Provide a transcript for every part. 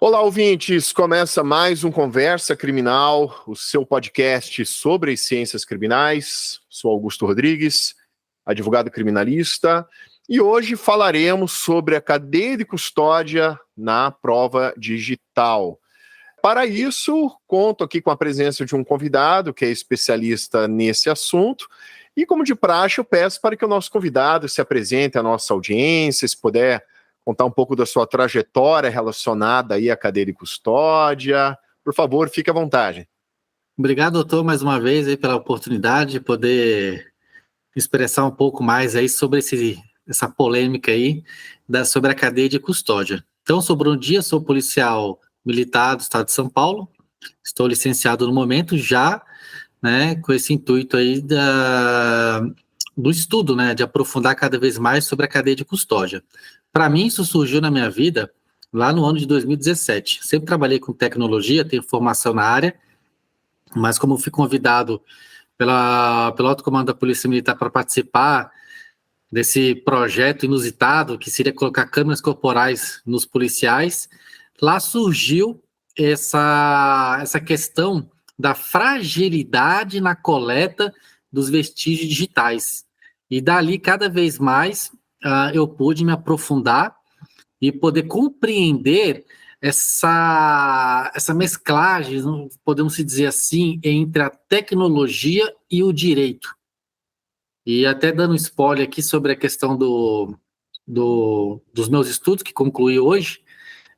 Olá, ouvintes! Começa mais um Conversa Criminal, o seu podcast sobre as ciências criminais. Sou Augusto Rodrigues, advogado criminalista, e hoje falaremos sobre a cadeia de custódia na prova digital. Para isso, conto aqui com a presença de um convidado que é especialista nesse assunto, e como de praxe, eu peço para que o nosso convidado se apresente à nossa audiência, se puder contar um pouco da sua trajetória relacionada aí à cadeia de custódia. Por favor, fique à vontade. Obrigado, doutor, mais uma vez aí pela oportunidade de poder expressar um pouco mais aí sobre essa polêmica aí sobre a cadeia de custódia. Então, sou Bruno Dias, sou policial militar do estado de São Paulo, estou licenciado no momento já, né, com esse intuito aí do estudo, né, de aprofundar cada vez mais sobre a cadeia de custódia. Para mim, isso surgiu na minha vida lá no ano de 2017. Sempre trabalhei com tecnologia, tenho formação na área, mas como fui convidado pelo Alto Comando da Polícia Militar para participar desse projeto inusitado, que seria colocar câmeras corporais nos policiais, lá surgiu essa questão da fragilidade na coleta dos vestígios digitais. E dali, cada vez mais, eu pude me aprofundar e poder compreender essa mesclagem, podemos dizer assim, entre a tecnologia e o direito. E até dando um spoiler aqui sobre a questão dos meus estudos, que concluí hoje,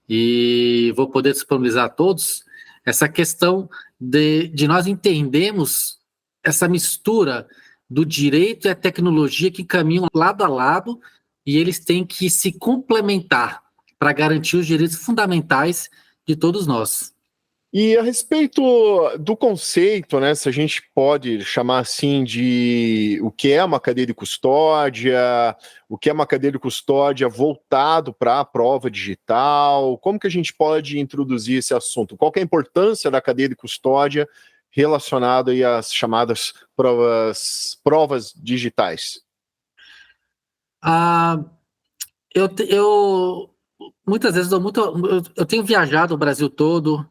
e vou poder disponibilizar a todos, essa questão de nós entendermos essa mistura do direito e a tecnologia que caminham lado a lado, e eles têm que se complementar para garantir os direitos fundamentais de todos nós. E a respeito do conceito, né, se a gente pode chamar assim de o que é uma cadeia de custódia, o que é uma cadeia de custódia voltado para a prova digital, como que a gente pode introduzir esse assunto? Qual que é a importância da cadeia de custódia relacionada aí às chamadas provas digitais? Eu muitas vezes eu tenho viajado o Brasil todo,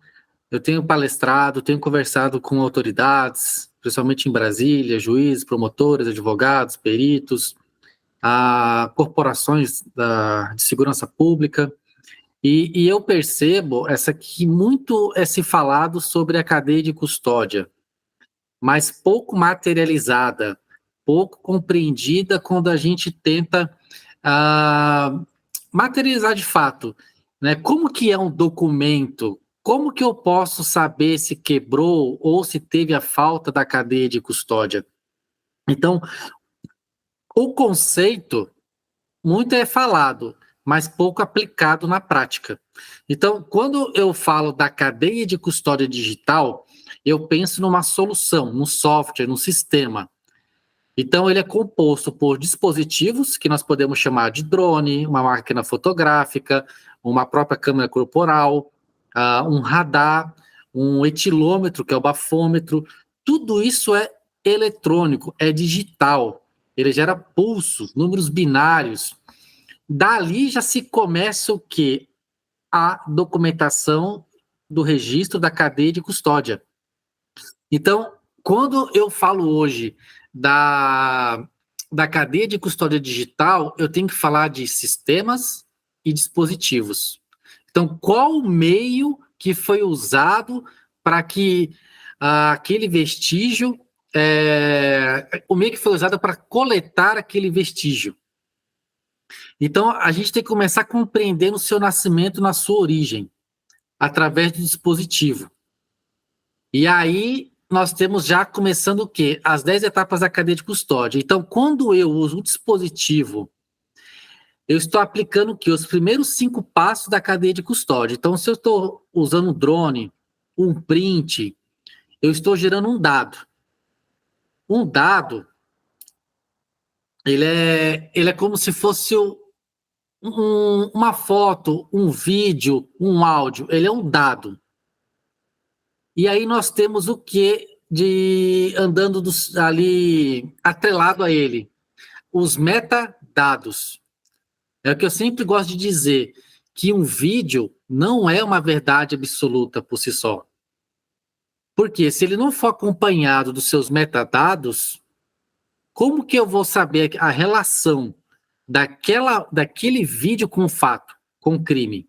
eu tenho palestrado, tenho conversado com autoridades, principalmente em Brasília, juízes, promotores, advogados, peritos, corporações de segurança pública, e eu percebo que muito é se falado sobre a cadeia de custódia, mas pouco materializada, pouco compreendida quando a gente tenta materializar de fato, né? Como que é um documento? Como que eu posso saber se quebrou ou se teve a falta da cadeia de custódia? Então, o conceito muito é falado, mas pouco aplicado na prática. Então, quando eu falo da cadeia de custódia digital, eu penso numa solução, num software, num sistema. Então, ele é composto por dispositivos que nós podemos chamar de drone, uma máquina fotográfica, uma própria câmera corporal, um radar, um etilômetro, que é o bafômetro. Tudo isso é eletrônico, é digital. Ele gera pulsos, números binários. Dali já se começa o quê? A documentação do registro da cadeia de custódia. Então, quando eu falo hoje da cadeia de custódia digital, eu tenho que falar de sistemas e dispositivos. Então, qual o meio que foi usado para que aquele vestígio, o meio que foi usado para coletar aquele vestígio. Então, a gente tem que começar a compreender o seu nascimento na sua origem, através do dispositivo. E aí, nós temos já começando o quê? As 10 etapas da cadeia de custódia. Então, quando eu uso um dispositivo, eu estou aplicando o quê? Os primeiros 5 passos da cadeia de custódia. Então, se eu estou usando um drone, um print, eu estou gerando um dado. Um dado, ele é como se fosse uma foto, um vídeo, um áudio. Ele é um dado. E aí nós temos o quê andando ali atrelado a ele? Os metadados. É o que eu sempre gosto de dizer, que um vídeo não é uma verdade absoluta por si só. Porque se ele não for acompanhado dos seus metadados, como que eu vou saber a relação daquele vídeo com o fato, com o crime?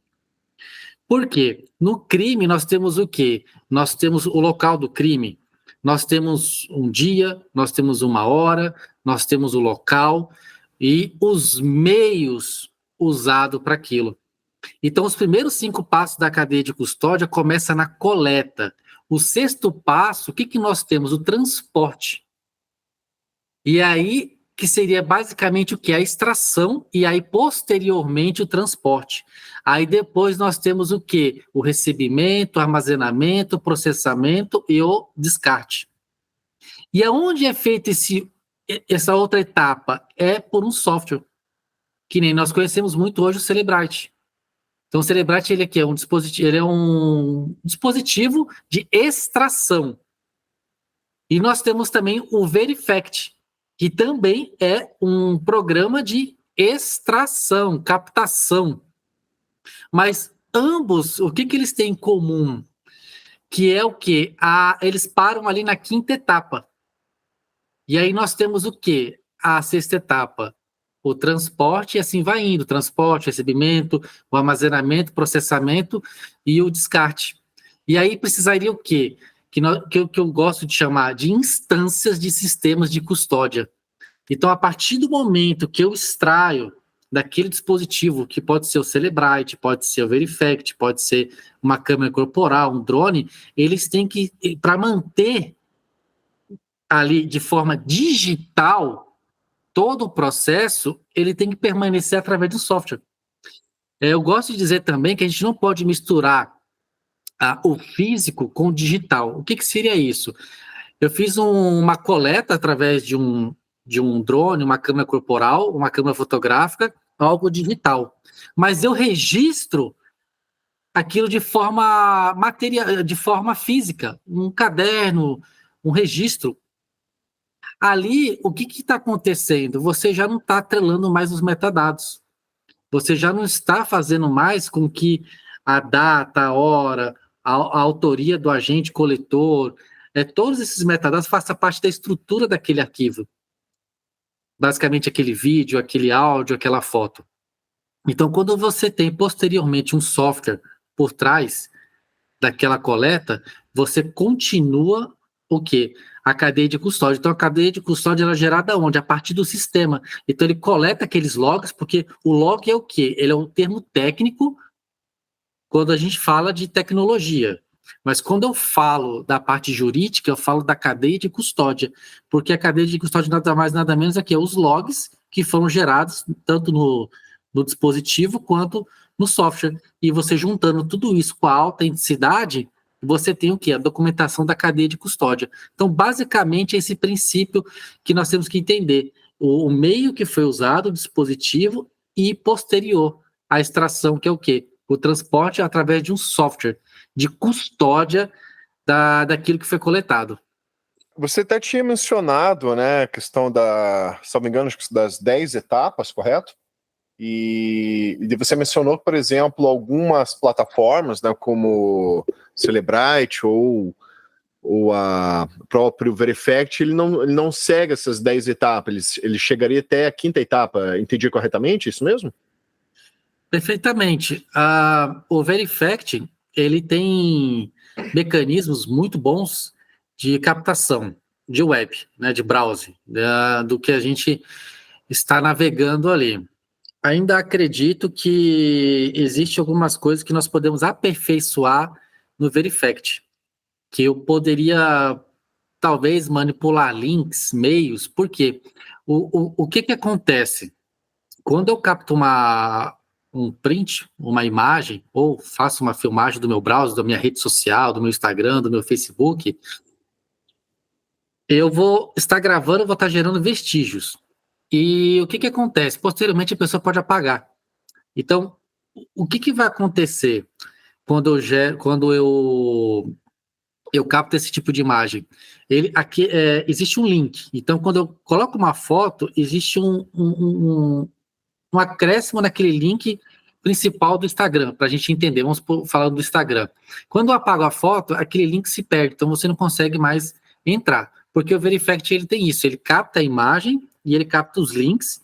Porque no crime nós temos o quê? Nós temos o local do crime, nós temos um dia, nós temos uma hora, nós temos o local e os meios usados para aquilo. Então, os primeiros 5 passos da cadeia de custódia começam na coleta. O 6º passo, o que nós temos? O transporte. E aí, que seria basicamente o que? A extração e aí, posteriormente, o transporte. Aí depois nós temos o quê? O recebimento, o armazenamento, o processamento e o descarte. E aonde é feita essa outra etapa? É por um software, que nem nós conhecemos muito hoje o Cellebrite. Então, o Cellebrite ele é um dispositivo de extração. E nós temos também o Verifact, que também é um programa de extração, captação. Mas ambos, o que eles têm em comum? Que é o quê? Eles param ali na 5ª etapa. E aí nós temos o quê? A 6ª etapa. O transporte, e assim vai indo, transporte, recebimento, o armazenamento, processamento e o descarte. E aí precisaria o quê? Que eu gosto de chamar de instâncias de sistemas de custódia. Então, a partir do momento que eu extraio daquele dispositivo, que pode ser o Cellebrite, pode ser o Verifact, pode ser uma câmera corporal, um drone, eles têm que, para manter ali de forma digital, todo o processo, ele tem que permanecer através do software. Eu gosto de dizer também que a gente não pode misturar o físico com o digital. O que seria isso? Eu fiz uma coleta através de um drone, uma câmera corporal, uma câmera fotográfica, algo digital. Mas eu registro aquilo de forma de forma física, um caderno, um registro. Ali, o que está acontecendo? Você já não está atrelando mais os metadados. Você já não está fazendo mais com que a data, a hora, a autoria do agente coletor, todos esses metadados façam parte da estrutura daquele arquivo. Basicamente, aquele vídeo, aquele áudio, aquela foto. Então, quando você tem posteriormente um software por trás daquela coleta, você continua o quê? A cadeia de custódia. Então, a cadeia de custódia ela é gerada onde? A partir do sistema. Então, ele coleta aqueles logs, porque o log é o quê? Ele é um termo técnico quando a gente fala de tecnologia. Mas quando eu falo da parte jurídica, eu falo da cadeia de custódia, porque a cadeia de custódia nada mais, nada menos é que os logs que foram gerados tanto no dispositivo quanto no software. E você juntando tudo isso com a autenticidade, você tem o quê? A documentação da cadeia de custódia. Então, basicamente, é esse princípio que nós temos que entender. O meio que foi usado, o dispositivo, e posterior, a extração, que é o quê? O transporte através de um software de custódia daquilo que foi coletado. Você até tinha mencionado, né, a questão se não me engano, das 10 etapas, correto? E você mencionou, por exemplo, algumas plataformas, né, como Cellebrite ou o próprio Verifact, ele não segue essas 10 etapas, ele chegaria até a 5ª etapa, entendi corretamente isso mesmo? Perfeitamente. O Verifact, ele tem mecanismos muito bons de captação de web, né, de browser, do que a gente está navegando ali. Ainda acredito que existe algumas coisas que nós podemos aperfeiçoar no Verifact, que eu poderia talvez manipular links, meios, porque o que acontece? Quando eu capto um print, uma imagem, ou faço uma filmagem do meu browser, da minha rede social, do meu Instagram, do meu Facebook, eu vou estar gravando, vou estar gerando vestígios. E o que acontece? Posteriormente, a pessoa pode apagar. Então, o que vai acontecer quando eu capto esse tipo de imagem? Aqui existe um link. Então, quando eu coloco uma foto, existe um acréscimo naquele link principal do Instagram, para a gente entender. Vamos falar do Instagram. Quando eu apago a foto, aquele link se perde, então você não consegue mais entrar, porque o Verifact ele tem isso, ele capta a imagem e ele capta os links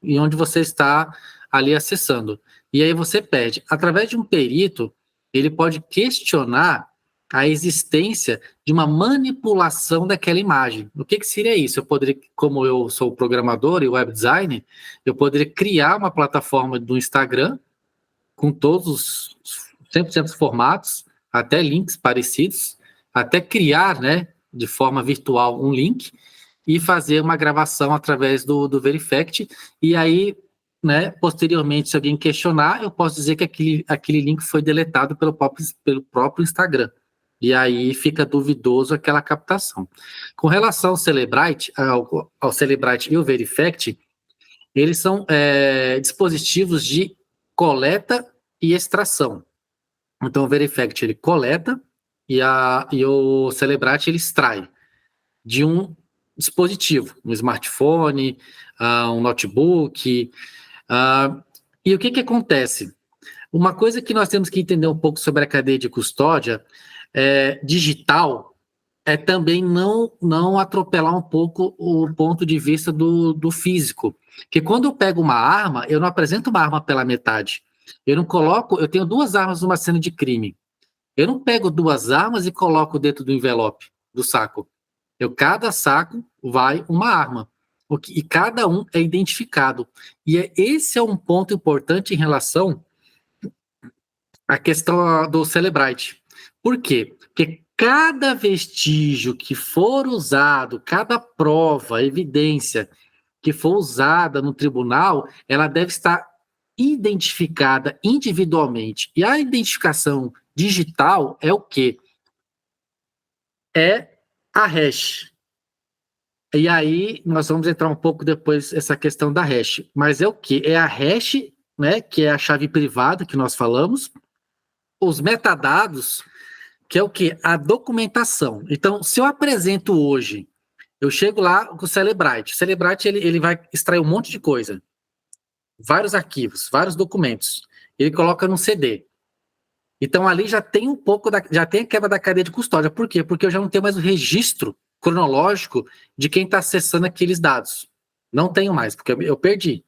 e onde você está ali acessando. E aí você pede. Através de um perito, ele pode questionar a existência de uma manipulação daquela imagem. O que seria isso? Eu poderia, como eu sou programador e web designer, eu poderia criar uma plataforma do Instagram com todos os 100% dos formatos, até links parecidos, até criar, né, de forma virtual um link e fazer uma gravação através do Verifact, e aí, né, posteriormente, se alguém questionar, eu posso dizer que aquele link foi deletado pelo próprio Instagram. E aí fica duvidoso aquela captação. Com relação ao Cellebrite, ao Cellebrite e o Verifact, eles são dispositivos de coleta e extração. Então o Verifact ele coleta e o Cellebrite ele extrai de um dispositivo, um smartphone, um notebook. E o que acontece? Uma coisa que nós temos que entender um pouco sobre a cadeia de custódia digital é também não atropelar um pouco o ponto de vista do físico. Porque quando eu pego uma arma, eu não apresento uma arma pela metade. Eu tenho 2 armas numa cena de crime. Eu não pego 2 armas e coloco dentro do envelope, do saco. Cada saco vai uma arma. E cada um é identificado. E esse é um ponto importante em relação à questão do Cellebrite. Por quê? Porque cada vestígio que for usado, cada prova, evidência que for usada no tribunal, ela deve estar identificada individualmente. E a identificação digital é o quê? É a hash. E aí nós vamos entrar um pouco depois nessa questão da hash. Mas é o quê? É a hash, né, que é a chave privada que nós falamos, os metadados, que é o quê? A documentação. Então, se eu apresento hoje, eu chego lá com o Cellebrite. O Cellebrite ele vai extrair um monte de coisa, vários arquivos, vários documentos. Ele coloca num CD. Então, ali já tem um pouco, já tem a quebra da cadeia de custódia. Por quê? Porque eu já não tenho mais o registro cronológico de quem está acessando aqueles dados. Não tenho mais, porque eu perdi.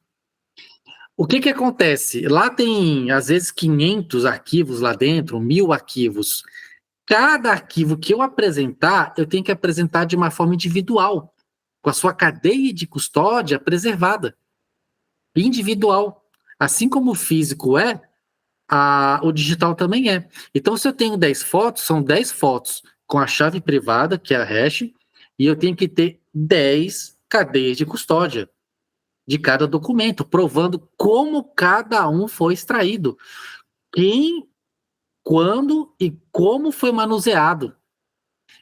O que acontece? Lá tem, às vezes, 500 arquivos lá dentro, 1000 arquivos. Cada arquivo que eu apresentar, eu tenho que apresentar de uma forma individual, com a sua cadeia de custódia preservada. Individual. Assim como o físico o digital também é. Então, se eu tenho 10 fotos, são 10 fotos com a chave privada, que é a hash, e eu tenho que ter 10 cadeias de custódia de cada documento, provando como cada um foi extraído, quem, quando e como foi manuseado.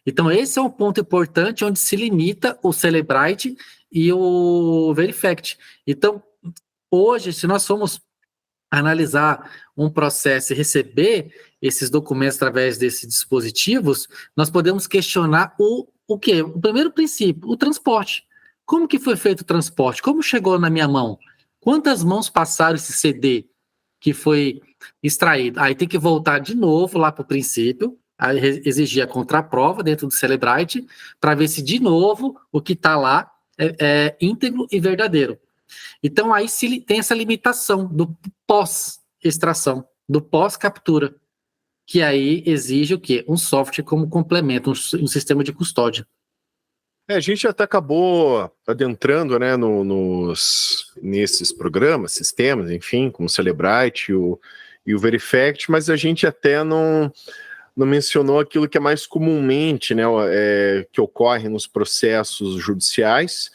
Então, esse é um ponto importante onde se limita o Cellebrite e o Verifact. Então, hoje, se nós formos analisar um processo e receber esses documentos através desses dispositivos, nós podemos questionar o quê? O primeiro princípio, o transporte. Como que foi feito o transporte? Como chegou na minha mão? Quantas mãos passaram esse CD que foi extraído? Aí tem que voltar de novo lá para o princípio, aí exigir a contraprova dentro do Cellebrite, para ver se de novo o que está lá é íntegro e verdadeiro. Então aí se tem essa limitação do pós-extração, do pós-captura, que aí exige o quê? Um software como complemento, um sistema de custódia. A gente até acabou adentrando, né, nesses programas, sistemas, enfim, como o Cellebrite e o Verifact, mas a gente até não mencionou aquilo que é mais comumente, né, que ocorre nos processos judiciais,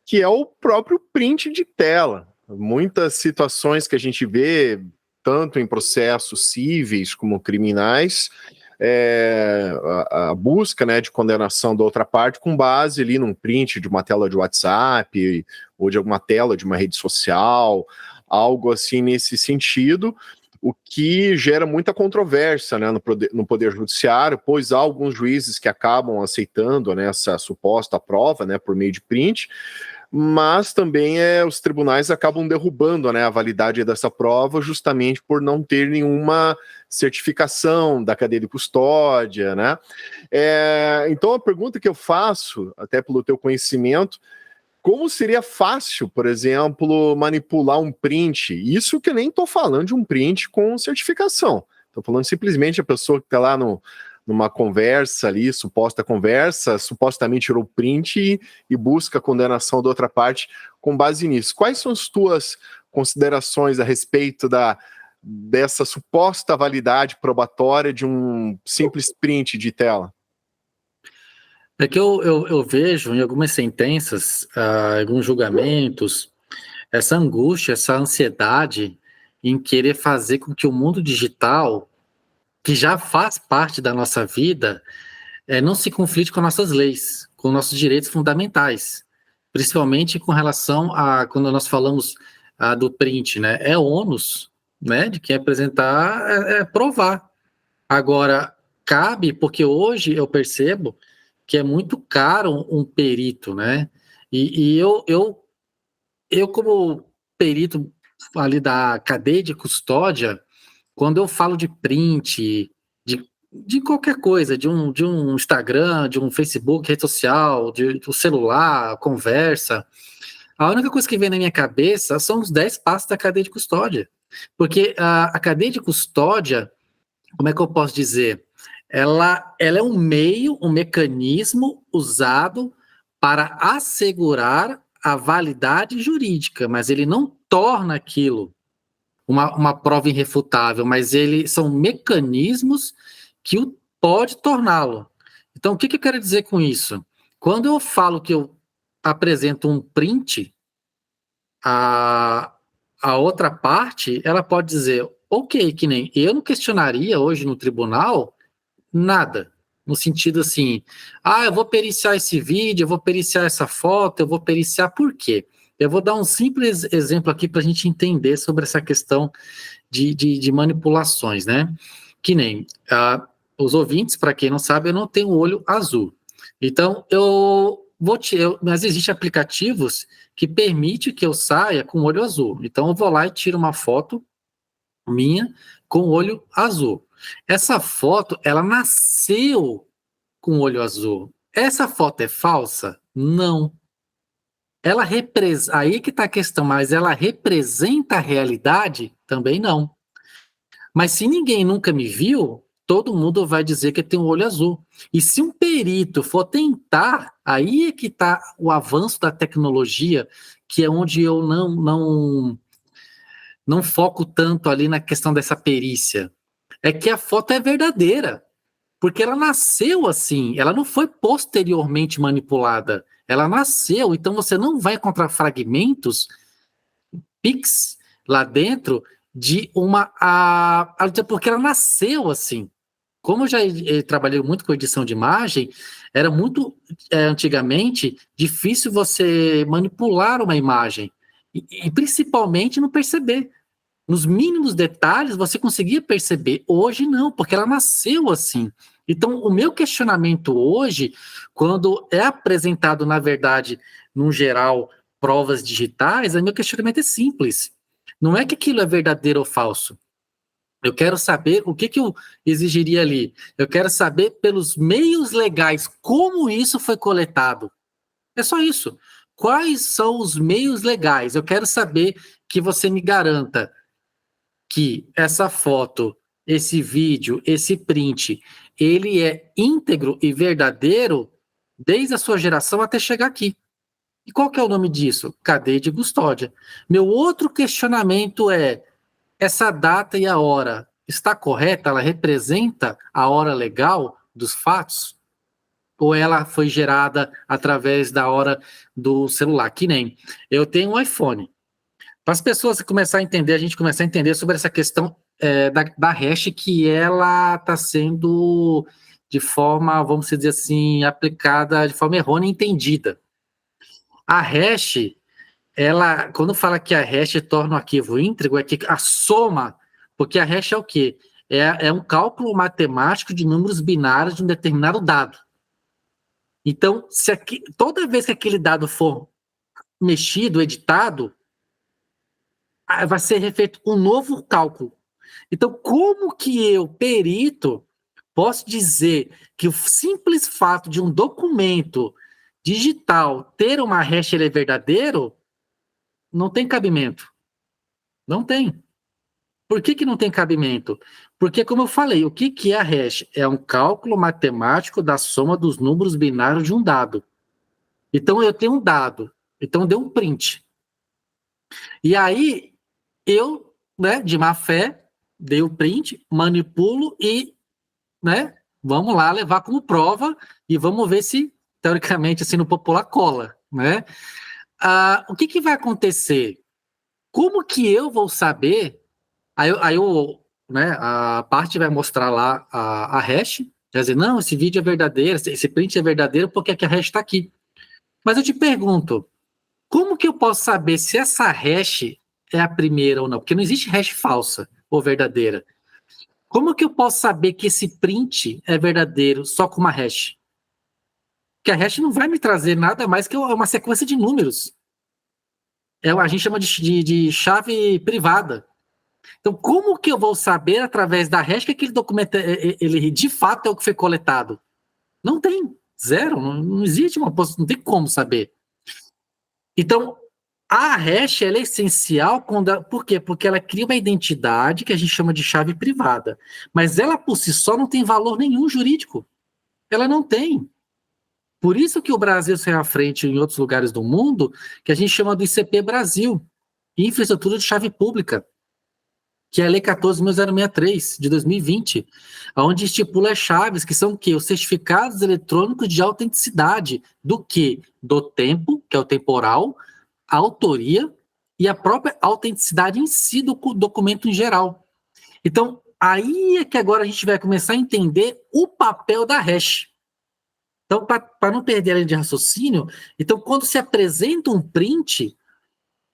que é o próprio print de tela. Muitas situações que a gente vê, tanto em processos cíveis como criminais, a busca, né, de condenação da outra parte com base ali num print de uma tela de WhatsApp ou de alguma tela de uma rede social, algo assim nesse sentido, o que gera muita controvérsia, né, no poder judiciário, pois há alguns juízes que acabam aceitando, né, essa suposta prova, né, por meio de print, mas também os tribunais acabam derrubando, né, a validade dessa prova justamente por não ter nenhuma certificação da cadeia de custódia, né? Então a pergunta que eu faço, até pelo teu conhecimento, como seria fácil, por exemplo, manipular um print? Isso que eu nem estou falando de um print com certificação. Estou falando simplesmente a pessoa que está lá numa conversa ali, suposta conversa, supostamente tirou print e busca a condenação da outra parte com base nisso. Quais são as tuas considerações a respeito dessa suposta validade probatória de um simples print de tela? É que eu vejo em algumas sentenças, alguns julgamentos, essa angústia, essa ansiedade em querer fazer com que o mundo digital, que já faz parte da nossa vida, não se conflite com nossas leis, com nossos direitos fundamentais, principalmente com relação a, quando nós falamos do print, né? É ônus, né, de quem apresentar provar. Agora, cabe, porque hoje eu percebo que é muito caro um perito, né? E eu, como perito ali da cadeia de custódia, quando eu falo de print, de qualquer coisa, de um Instagram, de um Facebook, rede social, do celular, conversa, a única coisa que vem na minha cabeça são os 10 passos da cadeia de custódia. Porque a cadeia de custódia, como é que eu posso dizer? Ela é um meio, um mecanismo usado para assegurar a validade jurídica, mas ele não torna aquilo uma prova irrefutável, mas são mecanismos que pode torná-lo. Então, o que eu quero dizer com isso? Quando eu falo que eu apresento um print, a outra parte, ela pode dizer, ok, que nem eu não questionaria hoje no tribunal nada, no sentido assim, eu vou periciar esse vídeo, eu vou periciar essa foto, eu vou periciar por quê? Eu vou dar um simples exemplo aqui para a gente entender sobre essa questão de manipulações, né? Que nem os ouvintes, para quem não sabe, eu não tenho olho azul. Então, mas existem aplicativos que permitem que eu saia com olho azul. Então, eu vou lá e tiro uma foto minha com olho azul. Essa foto, ela nasceu com olho azul. Essa foto é falsa? Não. Aí que está a questão, mas ela representa a realidade? Também não. Mas se ninguém nunca me viu, todo mundo vai dizer que tem um olho azul. E se um perito for tentar, aí é que está o avanço da tecnologia, que é onde eu não foco tanto ali na questão dessa perícia. É que a foto é verdadeira, porque ela nasceu assim, ela não foi posteriormente manipulada, ela nasceu, então você não vai encontrar fragmentos PIX lá dentro de porque ela nasceu assim. Como eu já trabalhei muito com edição de imagem, era muito, antigamente, difícil você manipular uma imagem, e principalmente não perceber. Nos mínimos detalhes você conseguia perceber. Hoje não, porque ela nasceu assim. Então, o meu questionamento hoje, quando é apresentado, na verdade, no geral, provas digitais, o meu questionamento é simples. Não é que aquilo é verdadeiro ou falso. Eu quero saber o que eu exigiria ali. Eu quero saber pelos meios legais como isso foi coletado. É só isso. Quais são os meios legais? Eu quero saber que você me garanta que essa foto, esse vídeo, esse print, ele é íntegro e verdadeiro desde a sua geração até chegar aqui. E qual que é o nome disso? Cadeia de custódia. Meu outro questionamento é, essa data e a hora está correta? Ela representa a hora legal dos fatos? Ou ela foi gerada através da hora do celular? Que nem eu tenho um iPhone. Para as pessoas começar a entender, a gente começar a entender sobre essa questão da hash, que ela está sendo de forma, vamos dizer assim, aplicada de forma errônea e entendida. A hash, ela, quando fala que a hash torna o arquivo íntegro, é que a soma, porque a hash é o quê? É um cálculo matemático de números binários de um determinado dado. Então, toda vez que aquele dado for mexido, editado, vai ser feito um novo cálculo. Então, como que eu, perito, posso dizer que o simples fato de um documento digital ter uma hash ele é verdadeiro? Não tem cabimento. Não tem. Por que não tem cabimento? Porque, como eu falei, o que é a hash? É um cálculo matemático da soma dos números binários de um dado. Então, eu tenho um dado. Então, deu um print. E aí, eu, né, de má fé, dei o print, manipulo e, né, vamos lá levar como prova e vamos ver se, teoricamente, assim, no popular cola, né? O que vai acontecer? Como que eu vou saber? Né, a parte vai mostrar lá a hash, quer dizer, não, esse vídeo é verdadeiro, esse print é verdadeiro, porque é que a hash está aqui. Mas eu te pergunto, como que eu posso saber se essa hash é a primeira ou não? Porque não existe hash falsa ou verdadeira. Como que eu posso saber que esse print é verdadeiro só com uma hash? Porque a hash não vai me trazer nada mais que uma sequência de números. A gente chama de chave privada. Então, como que eu vou saber, através da hash, que aquele documento, ele de fato é o que foi coletado? Não tem. Zero. Não existe uma possibilidade, não tem como saber. Então, a hash ela é essencial por quê? Porque ela cria uma identidade que a gente chama de chave privada. Mas ela, por si só, não tem valor nenhum jurídico. Ela não tem. Por isso que o Brasil saiu à frente em outros lugares do mundo, que a gente chama do ICP Brasil, Infraestrutura de Chave Pública, que é a Lei 14.063, de 2020, onde estipula as chaves, que são o quê? Os certificados eletrônicos de autenticidade do quê? Do tempo, que é o temporal, a autoria e a própria autenticidade em si do documento em geral. Então, aí é que agora a gente vai começar a entender o papel da hash. Então, para não perder a linha de raciocínio, então, quando se apresenta um print,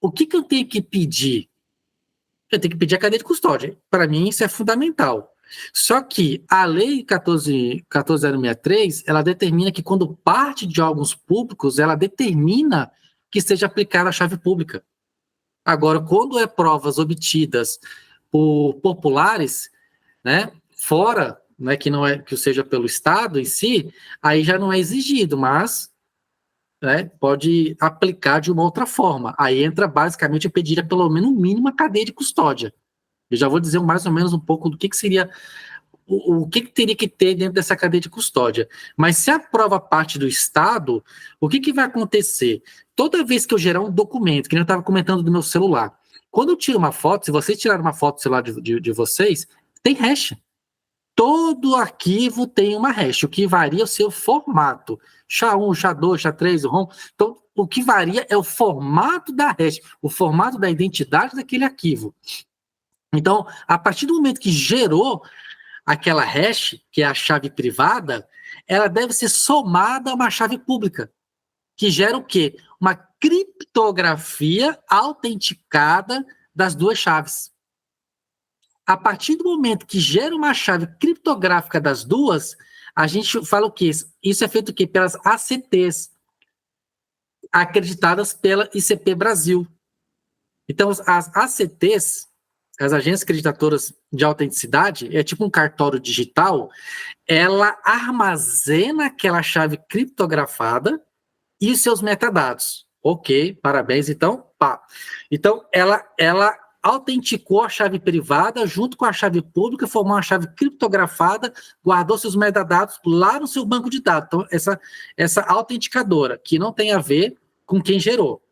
o que eu tenho que pedir? Eu tenho que pedir a cadeia de custódia. Para mim, isso é fundamental. Só que a Lei 14.063, ela determina que quando parte de órgãos públicos, ela determina que seja aplicada a chave pública. Agora, quando é provas obtidas por populares, né, fora, né, que não é que seja pelo Estado em si, aí já não é exigido, mas, né, pode aplicar de uma outra forma. Aí entra basicamente a pedir pelo menos no mínimo a cadeia de custódia. Eu já vou dizer mais ou menos um pouco do que seria, o que teria que ter dentro dessa cadeia de custódia. Mas se a prova parte do Estado, o que vai acontecer? Toda vez que eu gerar um documento, que nem eu estava comentando do meu celular, quando eu tiro uma foto, se vocês tirarem uma foto do celular de vocês, tem hash. Todo arquivo tem uma hash, o que varia é o seu formato. SHA-1, SHA-2, SHA-3, o ROM. Então, o que varia é o formato da hash, o formato da identidade daquele arquivo. Então, a partir do momento que gerou aquela hash, que é a chave privada, ela deve ser somada a uma chave pública, que gera o quê? Uma criptografia autenticada das duas chaves. A partir do momento que gera uma chave criptográfica das duas, a gente fala o quê? Isso é feito o quê? Pelas ACTs, acreditadas pela ICP Brasil. Então, as ACTs, as agências acreditadoras de autenticidade, é tipo um cartório digital, ela armazena aquela chave criptografada e os seus metadados. Ok, parabéns, então, pá. Então, ela autenticou a chave privada junto com a chave pública, formou uma chave criptografada, guardou seus metadados lá no seu banco de dados. Então, essa autenticadora, que não tem a ver com quem gerou.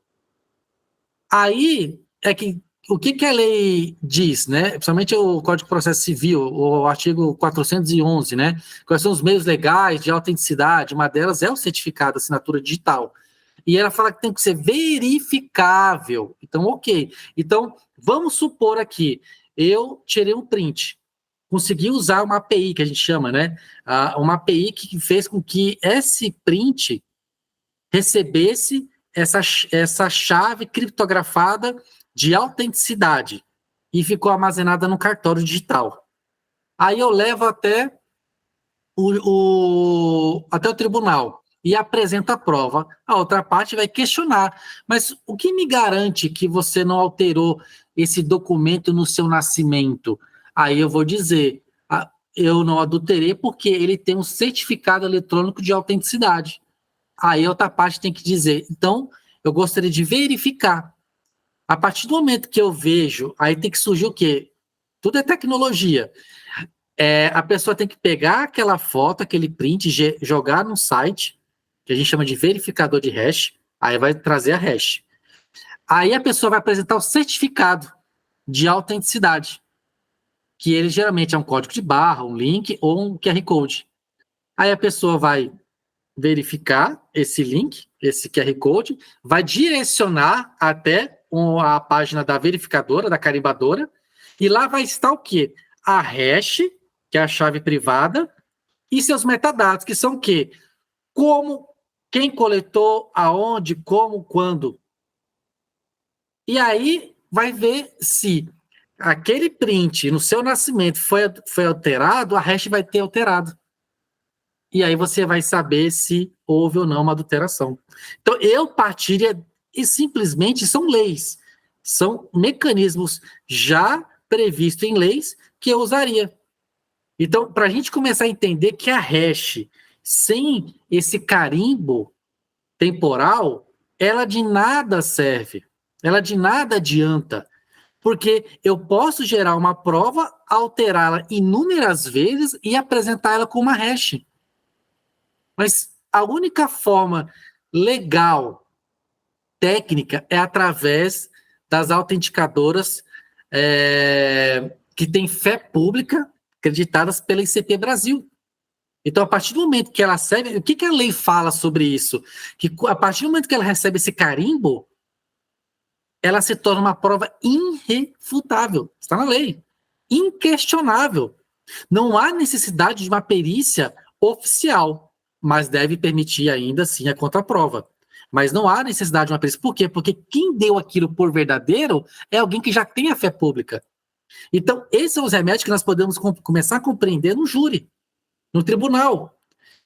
Aí é que o que a lei diz, né? Principalmente o Código de Processo Civil, o artigo 411, né? Quais são os meios legais de autenticidade? Uma delas é o certificado, assinatura digital. E ela fala que tem que ser verificável. Então, ok. Então, vamos supor aqui, eu tirei um print, consegui usar uma API, que a gente chama, né? Uma API que fez com que esse print recebesse essa chave criptografada de autenticidade e ficou armazenada no cartório digital. Aí eu levo até o tribunal. e apresenta a prova. A outra parte vai questionar. Mas o que me garante que você não alterou esse documento no seu nascimento? Aí eu vou dizer, eu não adulterei porque ele tem um certificado eletrônico de autenticidade. Aí a outra parte tem que dizer, então, eu gostaria de verificar. A partir do momento que eu vejo, aí tem que surgir o quê? Tudo é tecnologia. A pessoa tem que pegar aquela foto, aquele print, jogar no site, que a gente chama de verificador de hash, aí vai trazer a hash. Aí a pessoa vai apresentar o certificado de autenticidade, que ele geralmente é um código de barra, um link ou um QR Code. Aí a pessoa vai verificar esse link, esse QR Code, vai direcionar até a página da verificadora, da carimbadora, e lá vai estar o quê? A hash, que é a chave privada, e seus metadados, que são o quê? Como, quem coletou, aonde, como, quando. E aí vai ver se aquele print no seu nascimento foi alterado, a hash vai ter alterado. E aí você vai saber se houve ou não uma adulteração. Então, eu partiria, e simplesmente são leis, são mecanismos já previstos em leis que eu usaria. Então, para a gente começar a entender que a hash, sem esse carimbo temporal, ela de nada serve, ela de nada adianta, porque eu posso gerar uma prova, alterá-la inúmeras vezes e apresentá-la com uma hash. Mas a única forma legal, técnica, é através das autenticadoras que têm fé pública, acreditadas pela ICP Brasil. Então, a partir do momento que ela recebe... O que a lei fala sobre isso? Que a partir do momento que ela recebe esse carimbo, ela se torna uma prova irrefutável. Está na lei. Inquestionável. Não há necessidade de uma perícia oficial, mas deve permitir ainda assim a contraprova. Mas não há necessidade de uma perícia. Por quê? Porque quem deu aquilo por verdadeiro é alguém que já tem a fé pública. Então, esses são os remédios que nós podemos começar a compreender no júri, no tribunal.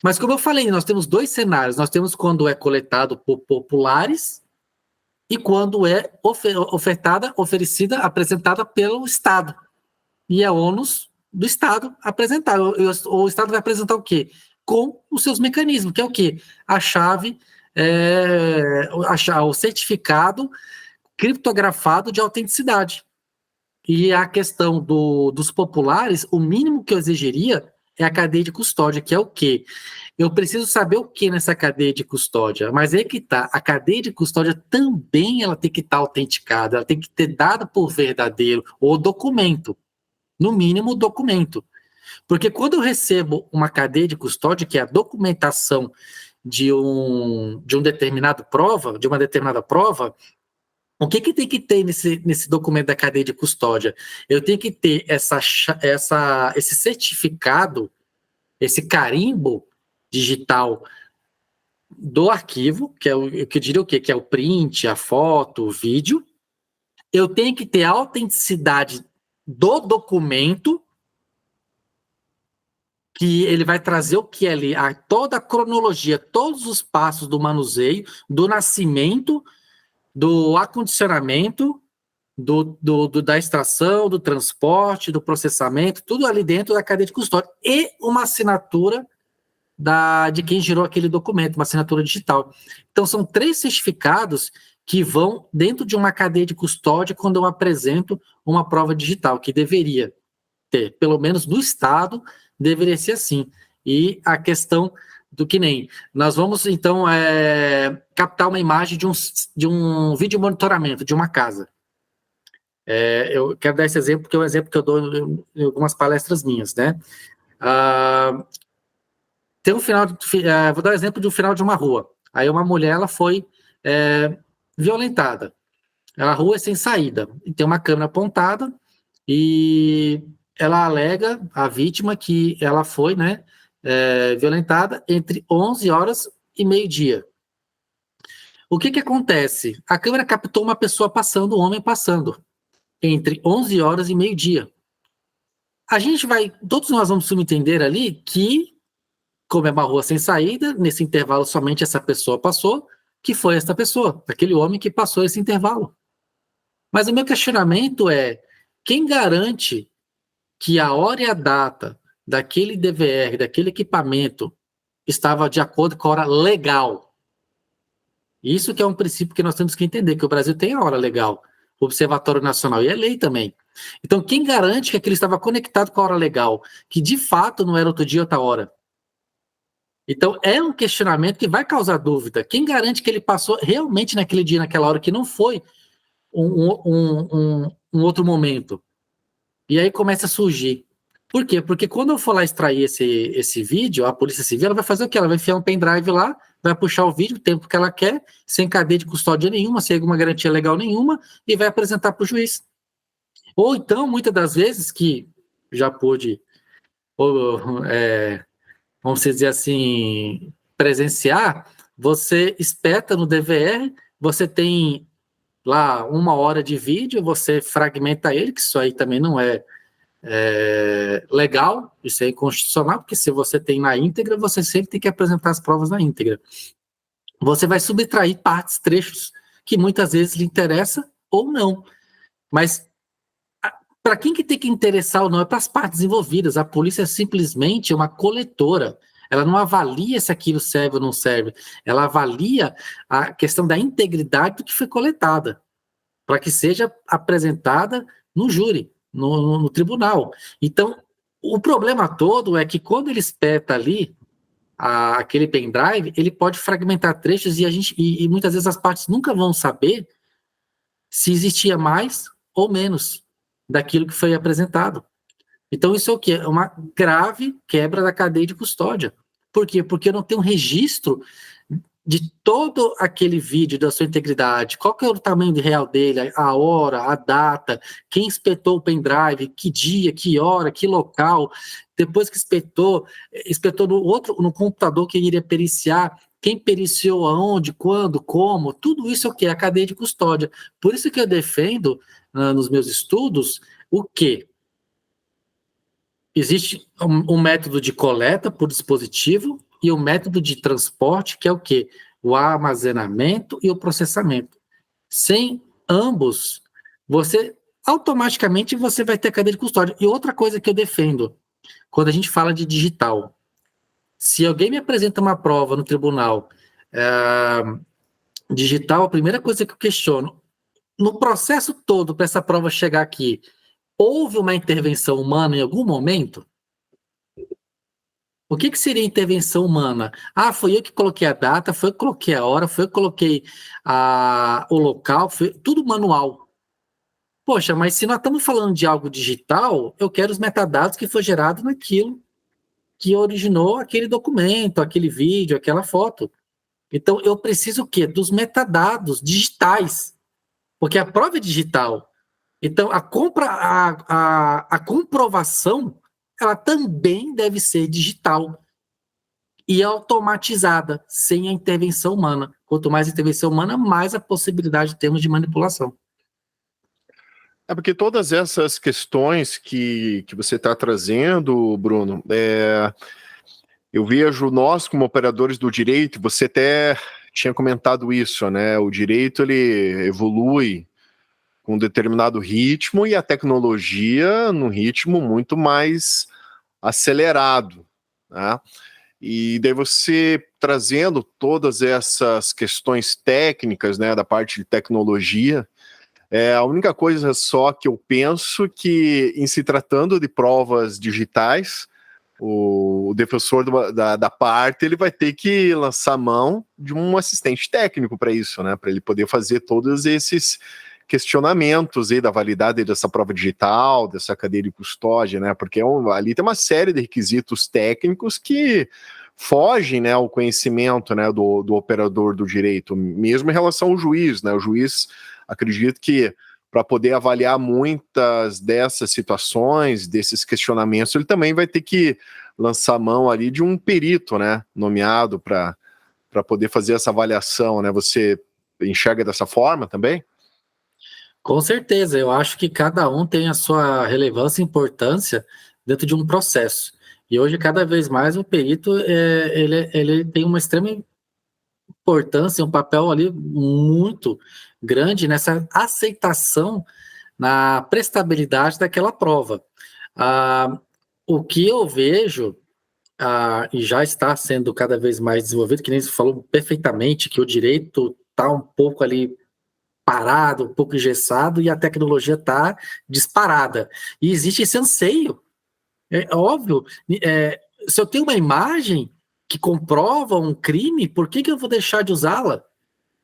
Mas como eu falei, nós temos dois cenários. Nós temos quando é coletado por populares e quando é oferecida, apresentada pelo Estado. E é ônus do Estado apresentar. O Estado vai apresentar o quê? Com os seus mecanismos, que é o quê? A chave, o certificado criptografado de autenticidade. E a questão dos populares, o mínimo que eu exigiria é a cadeia de custódia, que é o quê? Eu preciso saber o que nessa cadeia de custódia, mas é que tá, a cadeia de custódia também ela tem que estar autenticada, ela tem que ter dado por verdadeiro o documento, no mínimo o documento. Porque quando eu recebo uma cadeia de custódia, que é a documentação de uma determinada prova, o que tem que ter nesse documento da cadeia de custódia? Eu tenho que ter esse certificado, esse carimbo digital do arquivo, que é que eu diria o quê? Que é o print, a foto, o vídeo. Eu tenho que ter a autenticidade do documento, que ele vai trazer o que é ali, toda a cronologia, todos os passos do manuseio, do nascimento, do acondicionamento, da extração, do transporte, do processamento, tudo ali dentro da cadeia de custódia, e uma assinatura de quem gerou aquele documento, uma assinatura digital. Então, são 3 certificados que vão dentro de uma cadeia de custódia quando eu apresento uma prova digital, que deveria ter, pelo menos no Estado, deveria ser assim. E a questão do que nem... Nós vamos, então, captar uma imagem de um vídeo monitoramento de uma casa. Eu quero dar esse exemplo, porque é um exemplo que eu dou em algumas palestras minhas, né? Tem vou dar um exemplo de um final de uma rua. Aí uma mulher, ela foi violentada. A rua é sem saída. E tem uma câmera apontada e ela alega, a vítima, que ela foi, né, violentada entre 11 horas e meio-dia. O que acontece? A câmera captou uma pessoa passando, um homem passando, entre 11 horas e meio-dia. Todos nós vamos subentender ali que como é uma rua sem saída, nesse intervalo somente essa pessoa passou, que foi essa pessoa, aquele homem que passou esse intervalo. Mas o meu questionamento é, quem garante que a hora e a data daquele DVR, daquele equipamento, estava de acordo com a hora legal? Isso que é um princípio que nós temos que entender, que o Brasil tem a hora legal, o Observatório Nacional, e é lei também. Então, quem garante que aquilo estava conectado com a hora legal, que de fato não era outro dia, outra hora? Então, é um questionamento que vai causar dúvida. Quem garante que ele passou realmente naquele dia, naquela hora, que não foi um outro momento? E aí começa a surgir. Por quê? Porque quando eu for lá extrair esse vídeo, a Polícia Civil ela vai fazer o quê? Ela vai enfiar um pendrive lá, vai puxar o vídeo, o tempo que ela quer, sem cadeia de custódia nenhuma, sem alguma garantia legal nenhuma, e vai apresentar para o juiz. Ou então, muitas das vezes, que já pude, vamos dizer assim, presenciar, você espeta no DVR, você tem lá 1 hora de vídeo, você fragmenta ele, que isso aí também não é legal, isso é inconstitucional, porque se você tem na íntegra, você sempre tem que apresentar as provas na íntegra. Você vai subtrair partes, trechos, que muitas vezes lhe interessa ou não. Mas para quem que tem que interessar ou não? É para as partes envolvidas. A polícia é simplesmente uma coletora. Ela não avalia se aquilo serve ou não serve. Ela avalia a questão da integridade do que foi coletada, para que seja apresentada no júri, no tribunal. Então, o problema todo é que quando ele espeta ali aquele pendrive, ele pode fragmentar trechos e muitas vezes as partes nunca vão saber se existia mais ou menos daquilo que foi apresentado. Então, isso é o quê? É uma grave quebra da cadeia de custódia. Por quê? Porque eu não tenho um registro de todo aquele vídeo, da sua integridade, qual que é o tamanho real dele, a hora, a data, quem espetou o pendrive, que dia, que hora, que local, depois que espetou no computador que iria periciar, quem periciou aonde, quando, como, tudo isso é o que? A cadeia de custódia. Por isso que eu defendo, nos meus estudos, o quê? Existe um método de coleta por dispositivo e um método de transporte, que é o quê? O armazenamento e o processamento. Sem ambos, automaticamente você vai ter cadeia de custódia. E outra coisa que eu defendo, quando a gente fala de digital, se alguém me apresenta uma prova no tribunal digital, a primeira coisa que eu questiono, no processo todo para essa prova chegar aqui, houve uma intervenção humana em algum momento? O que seria intervenção humana? Foi eu que coloquei a data, foi eu que coloquei a hora, foi eu que coloquei o local, foi tudo manual. Poxa, mas se nós estamos falando de algo digital, eu quero os metadados que foi gerado naquilo que originou aquele documento, aquele vídeo, aquela foto. Então, eu preciso o quê? Dos metadados digitais, porque a prova é digital. Então, a comprovação, ela também deve ser digital e automatizada, sem a intervenção humana. Quanto mais intervenção humana, mais a possibilidade de termos de manipulação. É porque todas essas questões que você está trazendo, Bruno, eu vejo nós como operadores do direito, você até tinha comentado isso, né? O direito, ele evolui com um determinado ritmo e a tecnologia num ritmo muito mais acelerado, né? E daí você trazendo todas essas questões técnicas, né, da parte de tecnologia, a única coisa só que eu penso que, em se tratando de provas digitais, o defensor da parte ele vai ter que lançar mão de um assistente técnico para isso, né, para ele poder fazer todos esses questionamentos aí da validade dessa prova digital, dessa cadeia de custódia, né, porque ali tem uma série de requisitos técnicos que fogem, né, ao conhecimento, né, do operador do direito, mesmo em relação ao juiz, né, o juiz, acredito que para poder avaliar muitas dessas situações, desses questionamentos, ele também vai ter que lançar mão ali de um perito, né, nomeado para poder fazer essa avaliação, né, você enxerga dessa forma também? Com certeza, eu acho que cada um tem a sua relevância e importância dentro de um processo. E hoje, cada vez mais, o perito ele tem uma extrema importância, um papel ali muito grande nessa aceitação na prestabilidade daquela prova. O que eu vejo, e já está sendo cada vez mais desenvolvido, que nem você falou perfeitamente, que o direito está um pouco ali parado, um pouco engessado, e a tecnologia está disparada. E existe esse anseio. É óbvio, se eu tenho uma imagem que comprova um crime, por que eu vou deixar de usá-la?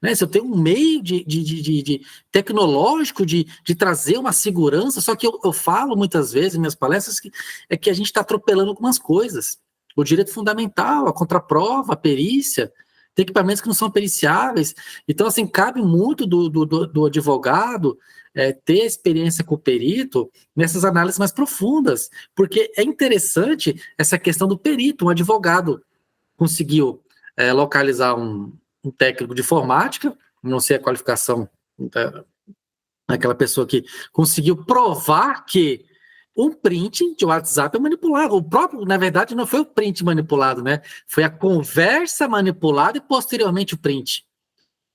Né? Se eu tenho um meio de tecnológico de trazer uma segurança, só que eu falo muitas vezes em minhas palestras que a gente está atropelando algumas coisas. O direito fundamental, a contraprova, a perícia, tem equipamentos que não são periciáveis. Então, assim, cabe muito do advogado ter experiência com o perito nessas análises mais profundas, porque é interessante essa questão do perito. Um advogado conseguiu localizar um técnico de informática, não sei a qualificação daquela pessoa que conseguiu provar que um print de WhatsApp é manipulado. O próprio, na verdade, não foi o print manipulado, né? Foi a conversa manipulada e posteriormente o print.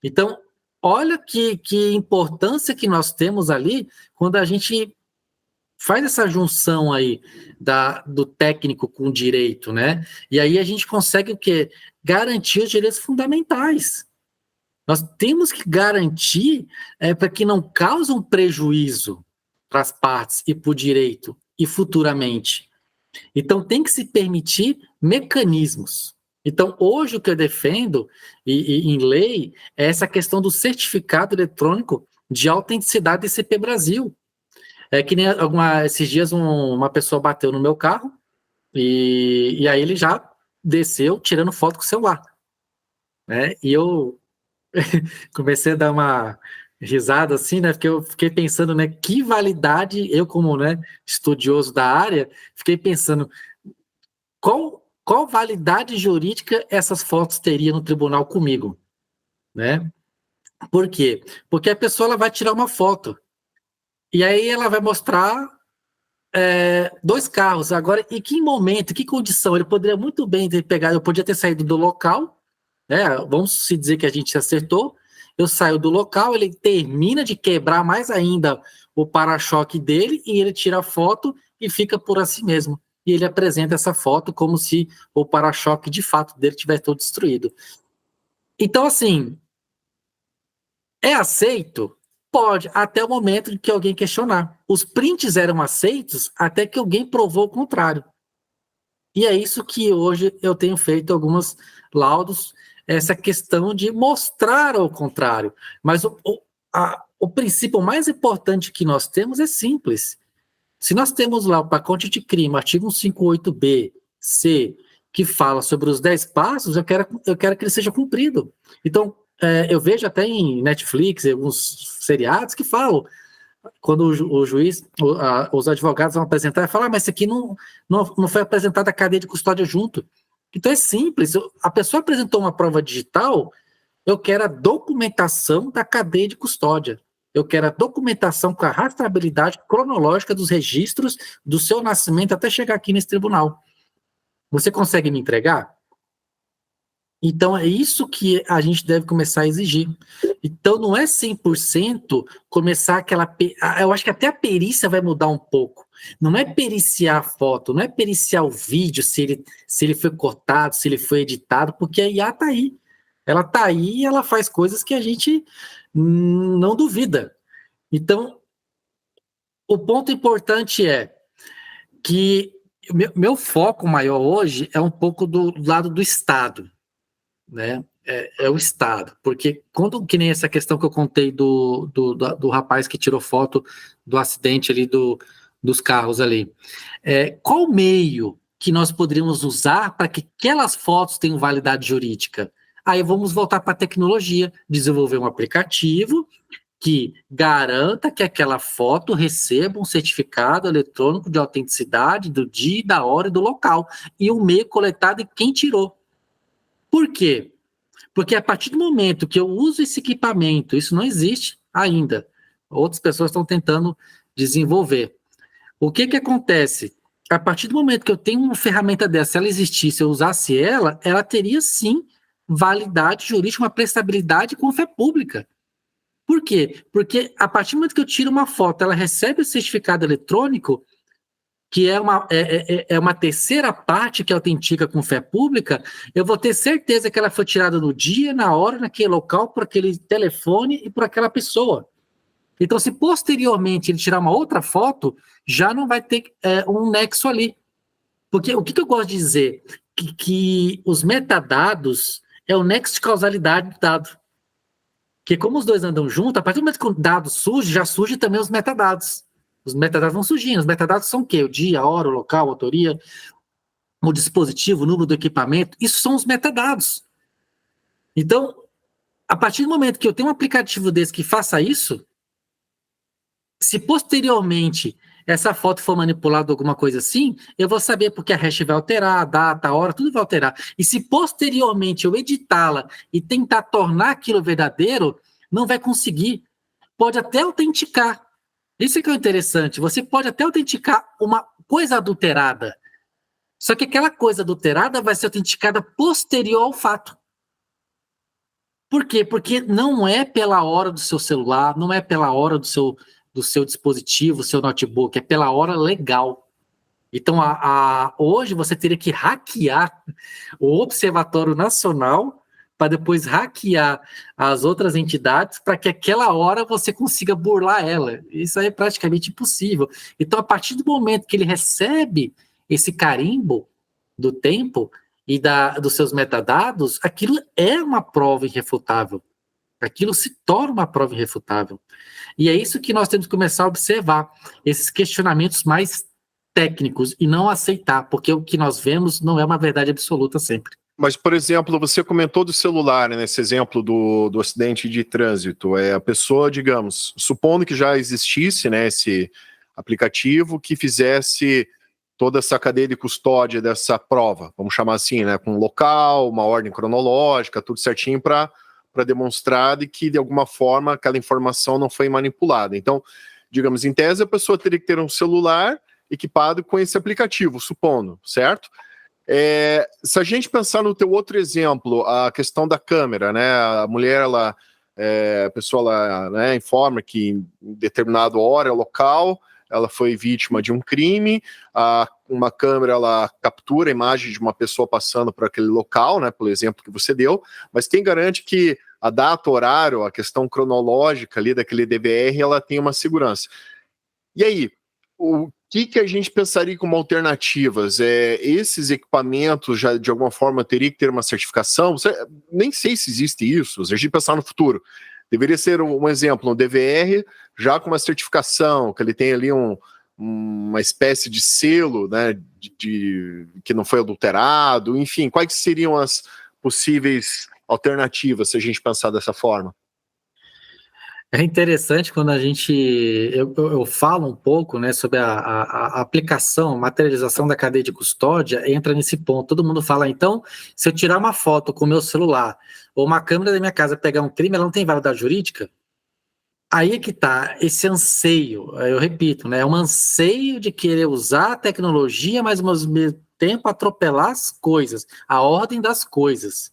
Então, olha que importância que nós temos ali quando a gente faz essa junção aí do técnico com o direito, né? E aí a gente consegue o quê? Garantir os direitos fundamentais. Nós temos que garantir para que não cause um prejuízo para as partes e para o direito e futuramente. Então, tem que se permitir mecanismos. Então, hoje o que eu defendo em lei é essa questão do certificado eletrônico de autenticidade do ICP Brasil. Que nem esses dias uma pessoa bateu no meu carro e aí ele já desceu tirando foto com o celular. Né? E eu comecei a dar uma risada assim, né? Porque eu fiquei pensando, né? Que validade, eu como, né, estudioso da área, fiquei pensando qual validade jurídica essas fotos teriam no tribunal comigo, né? Por quê? Porque a pessoa ela vai tirar uma foto e aí ela vai mostrar 2 carros. Agora, em que momento, em que condição? Ele poderia muito bem ter pegado, eu podia ter saído do local, né? Vamos se dizer que a gente se acertou. Eu saio do local, ele termina de quebrar mais ainda o para-choque dele e ele tira a foto e fica por assim mesmo. E ele apresenta essa foto como se o para-choque de fato dele tivesse todo destruído. Então, assim, é aceito? Pode, até o momento em que alguém questionar. Os prints eram aceitos até que alguém provou o contrário. E é isso que hoje eu tenho feito alguns laudos, essa questão de mostrar ao contrário. Mas o princípio mais importante que nós temos é simples. Se nós temos lá o pacote de crime, artigo 158B, C, que fala sobre os 10 passos, eu quero que ele seja cumprido. Então, eu vejo até em Netflix, alguns seriados que falam, quando o juiz, os advogados vão apresentar, falam, mas isso aqui não foi apresentada a cadeia de custódia junto. Então é simples, a pessoa apresentou uma prova digital, eu quero a documentação da cadeia de custódia. Eu quero a documentação com a rastreabilidade cronológica dos registros do seu nascimento até chegar aqui nesse tribunal. Você consegue me entregar? Então, é isso que a gente deve começar a exigir. Então, não é 100% começar aquela... Eu acho que até a perícia vai mudar um pouco. Não é periciar a foto, não é periciar o vídeo, se ele foi cortado, se ele foi editado, porque a IA está aí. Ela está aí e ela faz coisas que a gente não duvida. Então, o ponto importante é que meu foco maior hoje é um pouco do lado do Estado, né? É o Estado, porque que nem essa questão que eu contei do rapaz que tirou foto do acidente ali dos carros ali. Qual meio que nós poderíamos usar para que aquelas fotos tenham validade jurídica? Aí vamos voltar para a tecnologia, desenvolver um aplicativo que garanta que aquela foto receba um certificado eletrônico de autenticidade do dia, da hora e do local, e o meio coletado e quem tirou. Por quê? Porque a partir do momento que eu uso esse equipamento, isso não existe ainda, outras pessoas estão tentando desenvolver. O que acontece? a partir do momento que eu tenho uma ferramenta dessa, se ela existisse, eu usasse ela teria sim validade jurídica, uma prestabilidade com fé pública. Por quê? Porque a partir do momento que eu tiro uma foto, ela recebe o certificado eletrônico, que é uma terceira parte que autentica com fé pública, eu vou ter certeza que ela foi tirada no dia, na hora, naquele local, por aquele telefone e por aquela pessoa. Então, se posteriormente ele tirar uma outra foto, já não vai ter um nexo ali. Porque o que eu gosto de dizer? Que os metadados é o nexo de causalidade do dado. Porque como os dois andam juntos, a partir do momento que o dado surge, já surge também os metadados. Os metadados vão surgindo. Os metadados são o quê? O dia, a hora, o local, a autoria, o dispositivo, o número do equipamento. Isso são os metadados. Então, a partir do momento que eu tenho um aplicativo desse que faça isso, se posteriormente essa foto for manipulada ou alguma coisa assim, eu vou saber porque a hash vai alterar, a data, a hora, tudo vai alterar. E se posteriormente eu editá-la e tentar tornar aquilo verdadeiro, não vai conseguir. Pode até autenticar. Isso é que é interessante. Você pode até autenticar uma coisa adulterada. Só que aquela coisa adulterada vai ser autenticada posterior ao fato. Por quê? Porque não é pela hora do seu celular, não é pela hora do seu dispositivo, seu notebook, é pela hora legal. Então, hoje você teria que hackear o Observatório Nacional para depois hackear as outras entidades para que aquela hora você consiga burlar ela. Isso aí é praticamente impossível. Então, a partir do momento que ele recebe esse carimbo do tempo e dos seus metadados, aquilo é uma prova irrefutável. Aquilo se torna uma prova irrefutável. E é isso que nós temos que começar a observar, esses questionamentos mais técnicos e não aceitar, porque o que nós vemos não é uma verdade absoluta sempre. Mas, por exemplo, você comentou do celular, né, nesse exemplo do acidente de trânsito. A pessoa, digamos, supondo que já existisse, né, esse aplicativo que fizesse toda essa cadeia de custódia dessa prova, vamos chamar assim, né, com local, uma ordem cronológica, tudo certinho para demonstrar de que, de alguma forma, aquela informação não foi manipulada. Então, digamos, em tese, a pessoa teria que ter um celular equipado com esse aplicativo, supondo, certo? Se a gente pensar no teu outro exemplo, a questão da câmera, né? A mulher, a pessoa, ela, né, informa que em determinado hora, local, ela foi vítima de um crime, uma câmera, ela captura a imagem de uma pessoa passando por aquele local, né, pelo exemplo que você deu, mas quem garante que a data, horário, a questão cronológica ali daquele DVR, ela tem uma segurança. E aí, o que a gente pensaria como alternativas? Esses equipamentos já de alguma forma teriam que ter uma certificação? Nem sei se existe isso, se a gente pensar no futuro. Deveria ser um exemplo, um DVR já com uma certificação, que ele tem ali uma espécie de selo, né, que não foi adulterado, enfim, quais seriam as possíveis alternativas se a gente pensar dessa forma? É interessante quando eu falo um pouco, né, sobre a aplicação, a materialização da cadeia de custódia, entra nesse ponto. Todo mundo fala, então, se eu tirar uma foto com o meu celular ou uma câmera da minha casa pegar um crime, ela não tem validade jurídica? Aí é que está esse anseio, eu repito, né, é um anseio de querer usar a tecnologia, mas ao mesmo tempo atropelar as coisas, a ordem das coisas.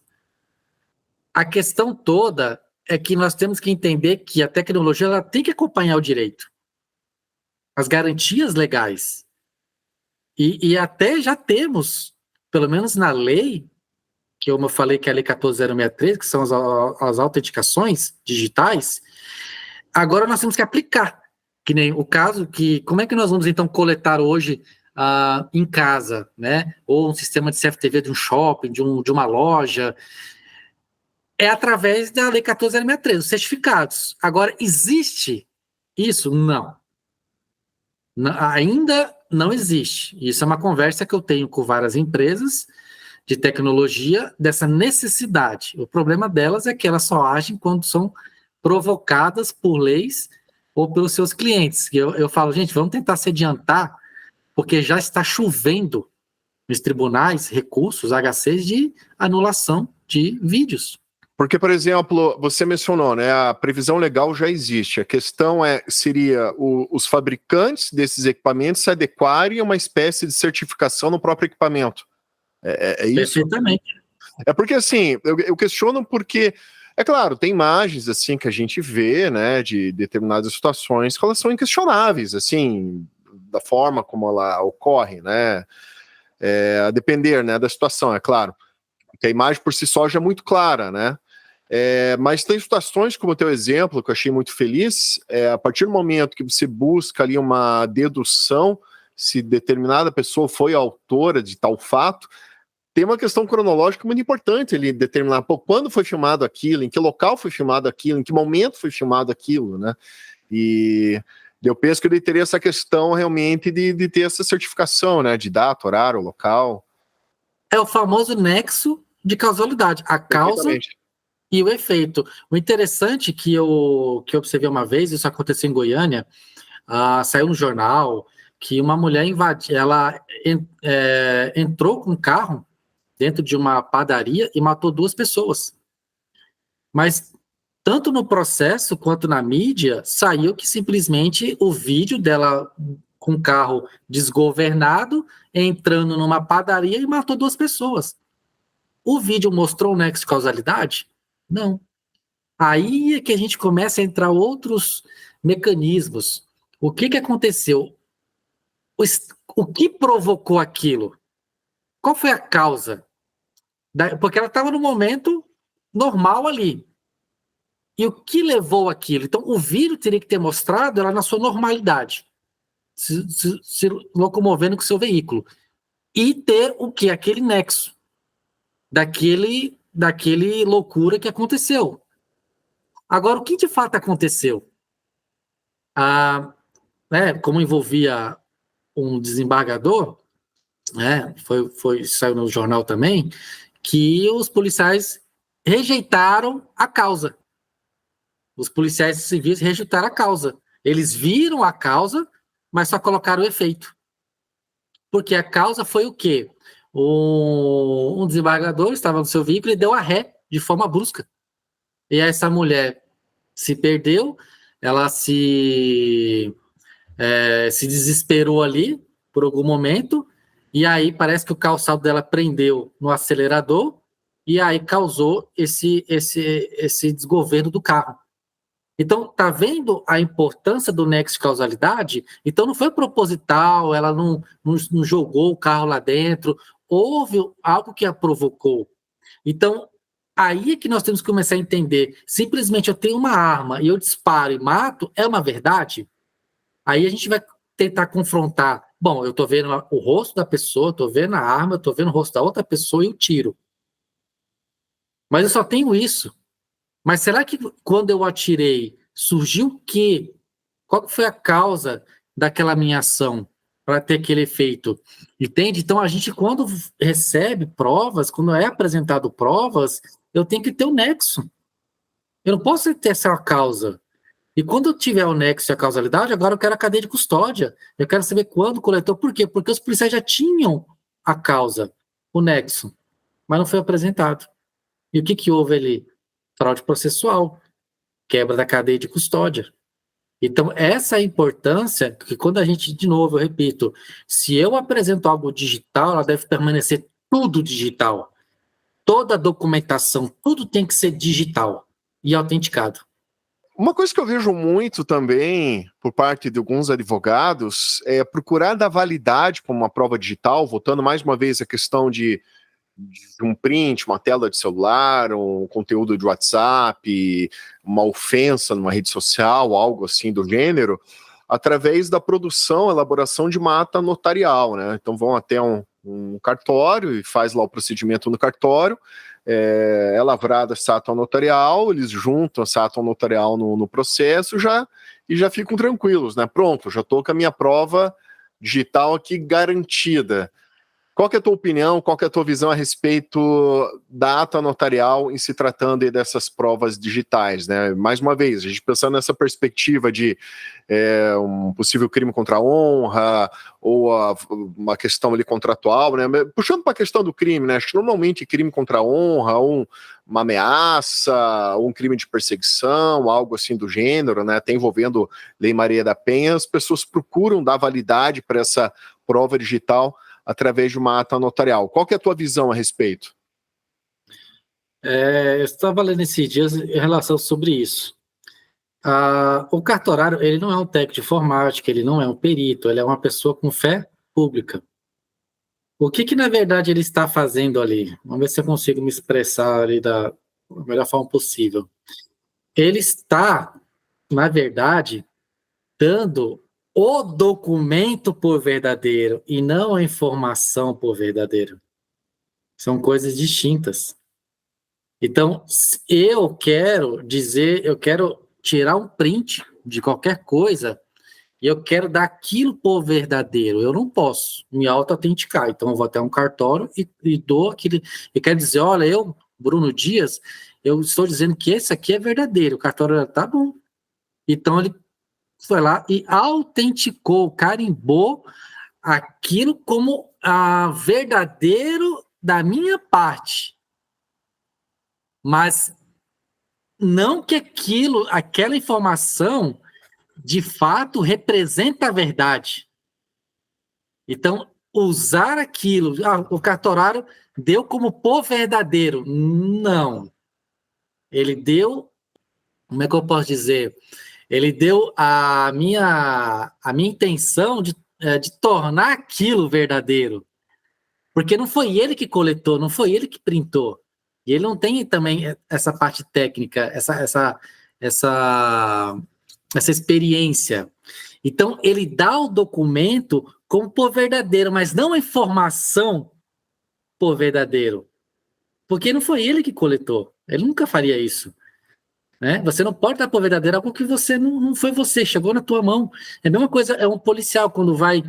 A questão toda é que nós temos que entender que a tecnologia ela tem que acompanhar o direito, as garantias legais. E até já temos, pelo menos na lei, que eu falei que é a Lei 14.063, que são as autenticações digitais, agora nós temos que aplicar. Que nem o caso que, como é que nós vamos então coletar hoje em casa, né? Ou um sistema de CFTV de um shopping, de uma loja, é através da Lei 14.063, os certificados. Agora, existe isso? Não. Ainda não existe. Isso é uma conversa que eu tenho com várias empresas de tecnologia dessa necessidade. O problema delas é que elas só agem quando são provocadas por leis ou pelos seus clientes. Eu falo, gente, vamos tentar se adiantar, porque já está chovendo nos tribunais recursos, HCs, de anulação de vídeos. Porque, por exemplo, você mencionou, né, a previsão legal já existe. A questão seria os fabricantes desses equipamentos se adequarem a uma espécie de certificação no próprio equipamento. É isso? Perfeitamente. É porque, assim, eu questiono porque, é claro, tem imagens, assim, que a gente vê, né, de determinadas situações que elas são inquestionáveis, assim, da forma como ela ocorre, né, a depender, né, da situação, é claro. Porque a imagem por si só já é muito clara, né? Mas tem situações, como o teu exemplo, que eu achei muito feliz, a partir do momento que você busca ali uma dedução se determinada pessoa foi a autora de tal fato, tem uma questão cronológica muito importante ele determinar quando foi filmado aquilo, em que local foi filmado aquilo, em que momento foi filmado aquilo, né? E eu penso que ele teria essa questão realmente de ter essa certificação, né? De data, horário, local. É o famoso nexo de causalidade, a causa e o efeito. O interessante que eu observei uma vez, isso aconteceu em Goiânia, saiu no jornal que uma mulher entrou com um carro dentro de uma padaria e matou 2 pessoas. Mas tanto no processo quanto na mídia, saiu que simplesmente o vídeo dela com o carro desgovernado, entrando numa padaria e matou 2 pessoas. O vídeo mostrou o nexo de causalidade? Não. Aí é que a gente começa a entrar outros mecanismos. O que aconteceu? O que provocou aquilo? Qual foi a causa? Porque ela estava no momento normal ali. E o que levou aquilo? Então, o vídeo teria que ter mostrado ela na sua normalidade, se locomovendo com o seu veículo. E ter o que? Aquele nexo daquele loucura que aconteceu. Agora, o que de fato aconteceu? Como envolvia um desembargador, saiu no jornal também, que os policiais rejeitaram a causa. Os policiais civis rejeitaram a causa. Eles viram a causa, mas só colocaram o efeito. Porque a causa foi o quê? Um desembargador estava no seu veículo e deu a ré de forma brusca. E essa mulher se perdeu, ela se desesperou ali por algum momento, e aí parece que o calçado dela prendeu no acelerador, e aí causou esse desgoverno do carro. Então, tá vendo a importância do nexo de causalidade? Então, não foi proposital, ela não jogou o carro lá dentro, houve algo que a provocou. Então, aí é que nós temos que começar a entender. Simplesmente eu tenho uma arma e eu disparo e mato, é uma verdade? Aí a gente vai tentar confrontar. Bom, eu estou vendo o rosto da pessoa, estou vendo a arma, estou vendo o rosto da outra pessoa e eu tiro. Mas eu só tenho isso. Mas será que quando eu atirei, surgiu o quê? Qual foi a causa daquela minha ação para ter aquele efeito? Entende? Então, a gente, quando recebe provas, quando é apresentado provas, eu tenho que ter o nexo. Eu não posso ter essa causa. E quando eu tiver o nexo e a causalidade, agora eu quero a cadeia de custódia. Eu quero saber quando coletou. Por quê? Porque os policiais já tinham a causa, o nexo, mas não foi apresentado. E o que houve ali? Fraude processual, quebra da cadeia de custódia. Então, essa é a importância que quando a gente, de novo, eu repito, se eu apresento algo digital, ela deve permanecer tudo digital. Toda a documentação, tudo tem que ser digital e autenticado. Uma coisa que eu vejo muito também por parte de alguns advogados é procurar dar validade para uma prova digital, voltando mais uma vez à questão de um print, uma tela de celular, um conteúdo de WhatsApp, uma ofensa numa rede social, algo assim do gênero, através da produção, elaboração de uma ata notarial, né? Então vão até um cartório e faz lá o procedimento no cartório, é lavrada essa ata notarial, eles juntam essa ata notarial no processo e já ficam tranquilos, né? Pronto, já estou com a minha prova digital aqui garantida. Qual que é a tua opinião, qual que é a tua visão a respeito da ata notarial em se tratando aí dessas provas digitais, né? Mais uma vez, a gente pensando nessa perspectiva de um possível crime contra a honra ou uma questão ali contratual, né? Puxando para a questão do crime, né? Acho que normalmente crime contra a honra, uma ameaça, um crime de perseguição, algo assim do gênero, né? Até envolvendo Lei Maria da Penha, as pessoas procuram dar validade para essa prova digital através de uma ata notarial. Qual que é a tua visão a respeito? Eu estava lendo esses dias em relação sobre isso. O cartorário, ele não é um técnico de informática, ele não é um perito, ele é uma pessoa com fé pública. O que na verdade ele está fazendo ali? Vamos ver se eu consigo me expressar ali da melhor forma possível. Ele está, na verdade, dando o documento por verdadeiro e não a informação por verdadeiro. São coisas distintas. Então, eu quero tirar um print de qualquer coisa e eu quero dar aquilo por verdadeiro. Eu não posso me auto-autenticar. Então, eu vou até um cartório e dou aquele. E quero dizer, olha, eu, Bruno Dias, eu estou dizendo que esse aqui é verdadeiro. O cartório, tá bom. Então, ele foi lá e autenticou, carimbou aquilo como verdadeiro da minha parte. Mas não que aquela informação, de fato, representa a verdade. Então, usar aquilo, o cartorário deu como por verdadeiro. Não. Ele deu, como é que eu posso dizer? Ele deu a minha intenção de tornar aquilo verdadeiro. Porque não foi ele que coletou, não foi ele que printou. E ele não tem também essa parte técnica, essa experiência. Então, ele dá o documento como por verdadeiro, mas não a informação por verdadeiro. Porque não foi ele que coletou. Ele nunca faria isso. Né? Você não pode dar por verdadeiro algo que você não foi você, chegou na tua mão. É a mesma coisa, é um policial quando vai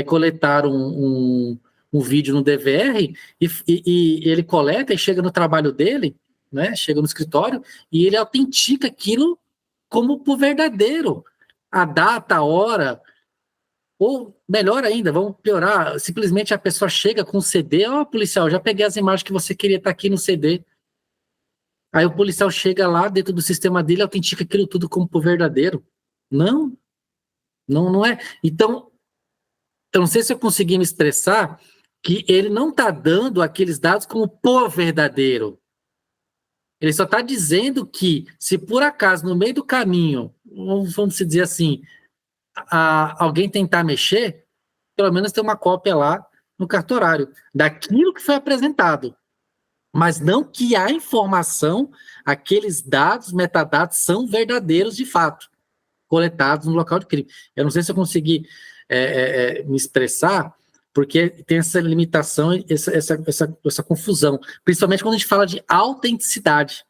coletar um vídeo no DVR e ele coleta e chega no trabalho dele, né? Chega no escritório e ele autentica aquilo como por verdadeiro. A data, a hora, ou melhor ainda, vamos piorar, simplesmente a pessoa chega com um CD, policial, já peguei as imagens que você queria estar aqui no CD. Aí o policial chega lá dentro do sistema dele e autentica aquilo tudo como por verdadeiro. Não é. Então, eu não sei se eu consegui me expressar que ele não está dando aqueles dados como por verdadeiro. Ele só está dizendo que, se por acaso, no meio do caminho, vamos dizer assim, alguém tentar mexer, pelo menos tem uma cópia lá no cartorário, daquilo que foi apresentado. Mas não que a informação, aqueles dados, metadados, são verdadeiros de fato, coletados no local de crime. Eu não sei se eu consegui me expressar, porque tem essa limitação, essa confusão, principalmente quando a gente fala de autenticidade.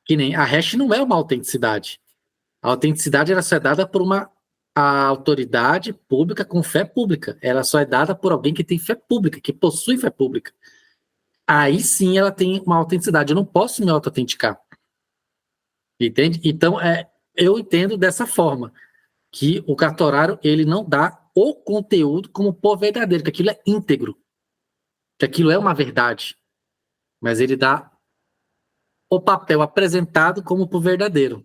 Que nem a hash não é uma autenticidade. A autenticidade ela só é dada por a autoridade pública com fé pública. Ela só é dada por alguém que tem fé pública, que possui fé pública. Aí sim ela tem uma autenticidade. Eu não posso me auto-autenticar. Entende? Então, eu entendo dessa forma, que o cartorário ele não dá o conteúdo como por verdadeiro, que aquilo é íntegro, que aquilo é uma verdade, mas ele dá o papel apresentado como por verdadeiro.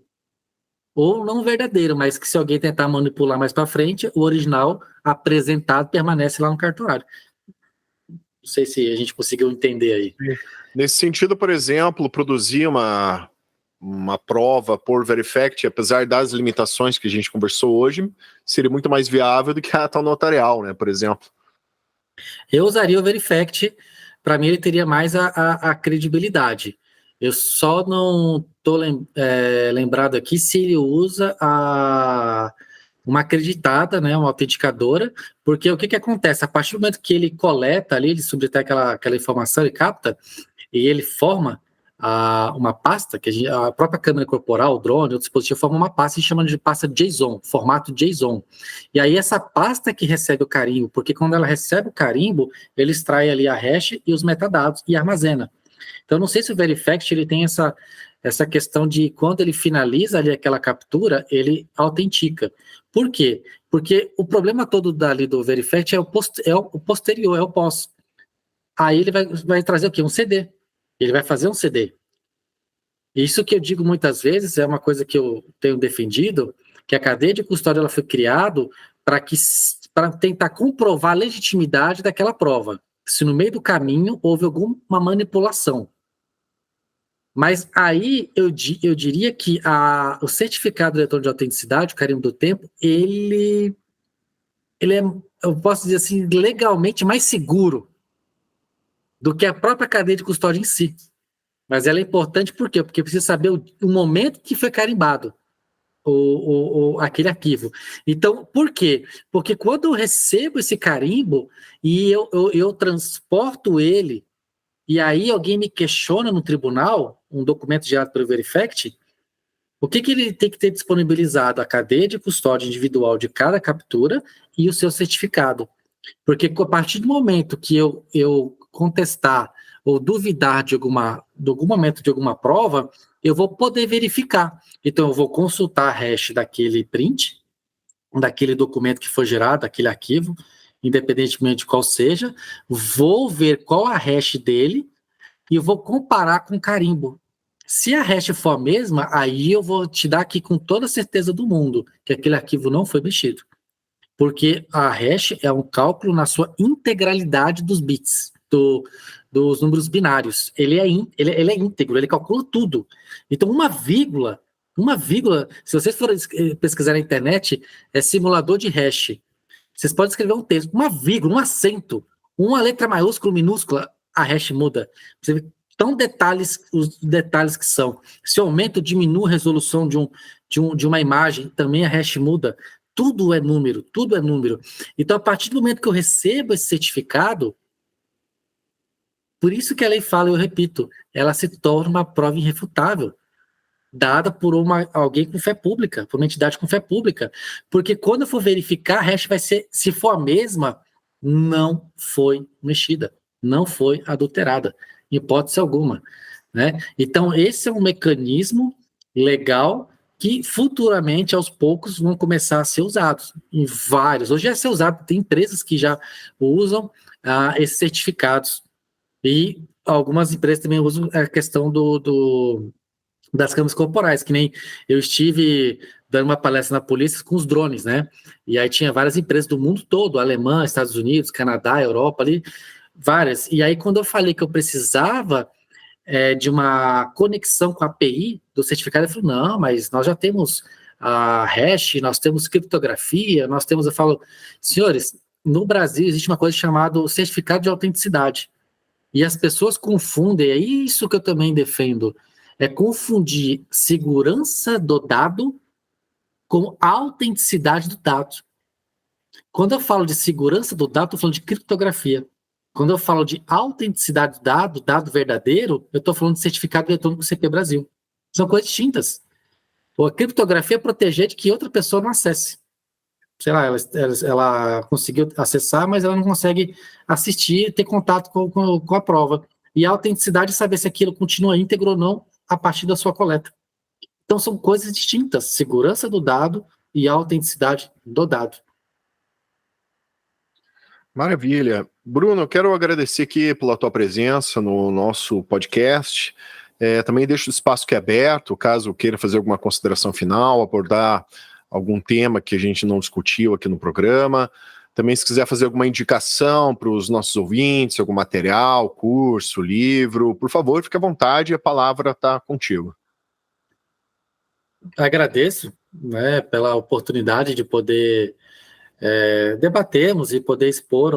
Ou não verdadeiro, mas que se alguém tentar manipular mais para frente, o original apresentado permanece lá no cartorário. Não sei se a gente conseguiu entender aí. Nesse sentido, por exemplo, produzir uma prova por Verifact, apesar das limitações que a gente conversou hoje, seria muito mais viável do que a ata notarial, né, por exemplo. Eu usaria o Verifact, para mim ele teria mais a credibilidade. Eu só não estou lembrado aqui se ele usa uma acreditada, né, uma autenticadora, porque o que acontece? A partir do momento que ele coleta ali, ele subtrai aquela informação, ele capta, e ele forma uma pasta, que a própria câmera corporal, o drone, o dispositivo forma uma pasta e chama de pasta JSON, formato JSON. E aí essa pasta que recebe o carimbo, porque quando ela recebe o carimbo, ele extrai ali a hash e os metadados e armazena. Então, não sei se o Verifact ele tem essa questão de quando ele finaliza ali aquela captura, ele autentica. Por quê? Porque o problema todo dali do Verifact é o posterior, é o pós. Aí ele vai trazer o quê? Um CD. Ele vai fazer um CD. Isso que eu digo muitas vezes, é uma coisa que eu tenho defendido, que a cadeia de custódia ela foi criada para tentar comprovar a legitimidade daquela prova. Se no meio do caminho houve alguma manipulação. Mas aí eu diria que o certificado eletrônico de autenticidade, o carimbo do tempo, ele é, eu posso dizer assim, legalmente mais seguro do que a própria cadeia de custódia em si. Mas ela é importante por quê? Porque precisa saber o momento que foi carimbado aquele arquivo. Então, por quê? Porque quando eu recebo esse carimbo e eu transporto ele, e aí alguém me questiona no tribunal, um documento gerado pelo Verifact, o que ele tem que ter disponibilizado? A cadeia de custódia individual de cada captura e o seu certificado. Porque a partir do momento que eu contestar ou duvidar de algum momento de alguma prova, eu vou poder verificar. Então, eu vou consultar a hash daquele print, daquele documento que foi gerado, daquele arquivo, independentemente de qual seja, vou ver qual a hash dele e eu vou comparar com o carimbo. Se a hash for a mesma, aí eu vou te dar aqui com toda a certeza do mundo que aquele arquivo não foi mexido. Porque a hash é um cálculo na sua integralidade dos bits, dos números binários. Ele é íntegro, ele calcula tudo. Então, uma vírgula, se vocês forem pesquisar na internet, é simulador de hash. Vocês podem escrever um texto, uma vírgula, um acento, uma letra maiúscula, minúscula, a hash muda. Você vê tão os detalhes que são. Se eu aumento ou diminuo a resolução de uma imagem, também a hash muda. Tudo é número, tudo é número. Então, a partir do momento que eu recebo esse certificado, por isso que a lei fala, eu repito, ela se torna uma prova irrefutável, dada por alguém com fé pública, por uma entidade com fé pública. Porque quando eu for verificar, a hash vai ser, se for a mesma, não foi mexida, não foi adulterada, em hipótese alguma, né? Então, esse é um mecanismo legal que futuramente, aos poucos, vão começar a ser usados em vários. Hoje é ser usado, tem empresas que já usam esses certificados. E algumas empresas também usam a questão das câmeras corporais, que nem eu estive dando uma palestra na polícia com os drones, né? E aí tinha várias empresas do mundo todo, Alemanha, Estados Unidos, Canadá, Europa, ali, várias. E aí quando eu falei que eu precisava de uma conexão com a API do certificado, eu falei, não, mas nós já temos a hash, nós temos criptografia, eu falo, senhores, no Brasil existe uma coisa chamada certificado de autenticidade. E as pessoas confundem, é isso que eu também defendo, é confundir segurança do dado com autenticidade do dado. Quando eu falo de segurança do dado, estou falando de criptografia. Quando eu falo de autenticidade do dado verdadeiro, eu estou falando de certificado eletrônico CP Brasil. São coisas distintas. A criptografia é proteger de que outra pessoa não acesse. Sei lá, ela conseguiu acessar, mas ela não consegue assistir, ter contato com a prova. E a autenticidade é saber se aquilo continua íntegro ou não a partir da sua coleta. Então, são coisas distintas, segurança do dado e autenticidade do dado. Maravilha. Bruno, eu quero agradecer aqui pela tua presença no nosso podcast. Também deixo o espaço aqui aberto, caso queira fazer alguma consideração final, abordar algum tema que a gente não discutiu aqui no programa. Também, se quiser fazer alguma indicação para os nossos ouvintes, algum material, curso, livro, por favor, fique à vontade, a palavra está contigo. Agradeço, né, pela oportunidade de poder debatermos e poder expor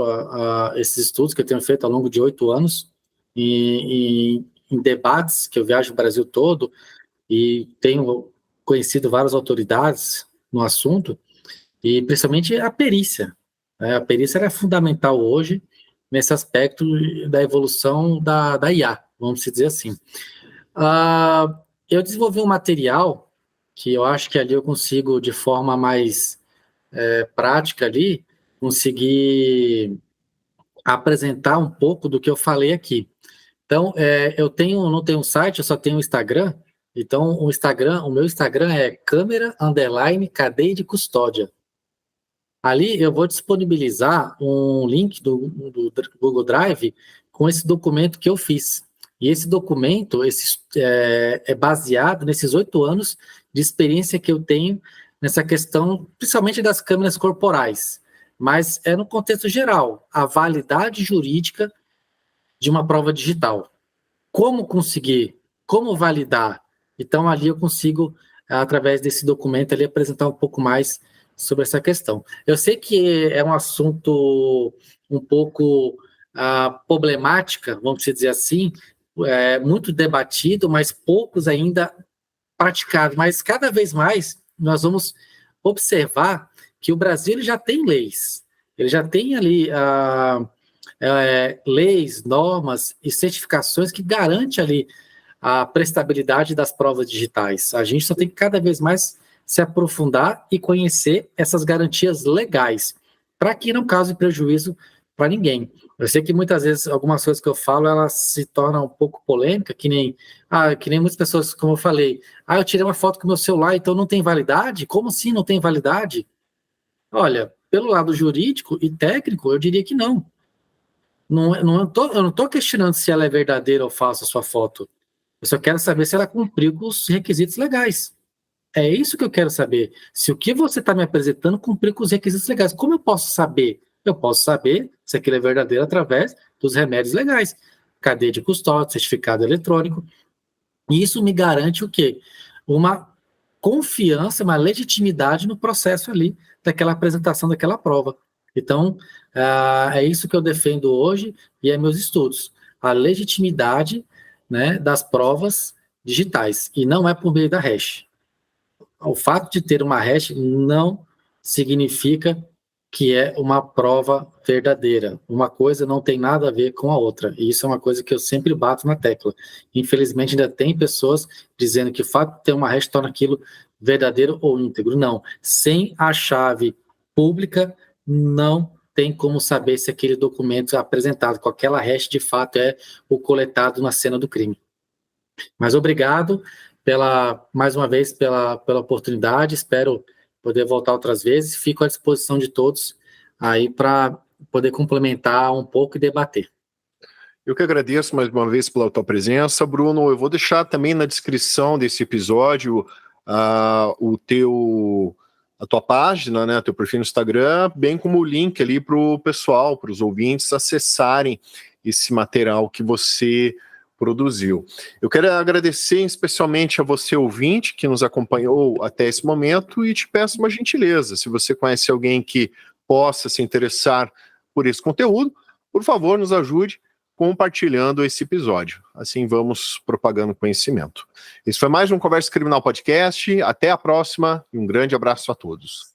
esses estudos que eu tenho feito ao longo de 8 anos em debates, que eu viajo o Brasil todo e tenho conhecido várias autoridades no assunto, e principalmente a perícia. A perícia era fundamental hoje nesse aspecto da evolução da IA, vamos dizer assim. Eu desenvolvi um material que eu acho que ali eu consigo, de forma mais prática ali, conseguir apresentar um pouco do que eu falei aqui. Então, não tenho um site, eu só tenho um Instagram. Então, o meu Instagram é câmera_cadeia de custódia. Ali eu vou disponibilizar um link do Google Drive com esse documento que eu fiz. E esse documento é baseado nesses 8 anos de experiência que eu tenho nessa questão, principalmente das câmeras corporais, mas é no contexto geral, a validade jurídica de uma prova digital. Como conseguir? Como validar? Então, ali eu consigo, através desse documento, ali, apresentar um pouco mais sobre essa questão. Eu sei que é um assunto um pouco problemática, vamos dizer assim, muito debatido, mas poucos ainda praticados. Mas cada vez mais nós vamos observar que o Brasil ele já tem leis, ele já tem ali leis, normas e certificações que garantem ali a prestabilidade das provas digitais. A gente só tem que cada vez mais se aprofundar e conhecer essas garantias legais, para que não cause prejuízo para ninguém. Eu sei que muitas vezes algumas coisas que eu falo, elas se tornam um pouco polêmicas, que nem muitas pessoas, como eu falei, eu tirei uma foto com o meu celular, então não tem validade? Como assim não tem validade? Olha, pelo lado jurídico e técnico, eu diria que não. Eu não estou questionando se ela é verdadeira ou falsa a sua foto. Eu só quero saber se ela cumpriu com os requisitos legais. É isso que eu quero saber. Se o que você está me apresentando cumpriu com os requisitos legais. Como eu posso saber? Eu posso saber se aquilo é verdadeiro através dos remédios legais. Cadeia de custódia, certificado eletrônico. E isso me garante o quê? Uma confiança, uma legitimidade no processo ali, daquela apresentação daquela prova. Então, é isso que eu defendo hoje e é meus estudos. A legitimidade, né, das provas digitais. E não é por meio da hash. O fato de ter uma hash não significa que é uma prova verdadeira. Uma coisa não tem nada a ver com a outra. E isso é uma coisa que eu sempre bato na tecla. Infelizmente, ainda tem pessoas dizendo que o fato de ter uma hash torna aquilo verdadeiro ou íntegro. Não. Sem a chave pública, não tem como saber se aquele documento apresentado com aquela hash de fato é o coletado na cena do crime. Mas obrigado mais uma vez pela oportunidade, espero poder voltar outras vezes, fico à disposição de todos aí para poder complementar um pouco e debater. Eu que agradeço mais uma vez pela tua presença, Bruno. Eu vou deixar também na descrição desse episódio a tua página, né, teu perfil no Instagram, bem como o link ali para o pessoal, para os ouvintes acessarem esse material que você produziu. Eu quero agradecer especialmente a você, ouvinte, que nos acompanhou até esse momento e te peço uma gentileza. Se você conhece alguém que possa se interessar por esse conteúdo, por favor, nos ajude compartilhando esse episódio. Assim vamos propagando conhecimento. Esse foi mais um Conversa Criminal Podcast. Até a próxima e um grande abraço a todos.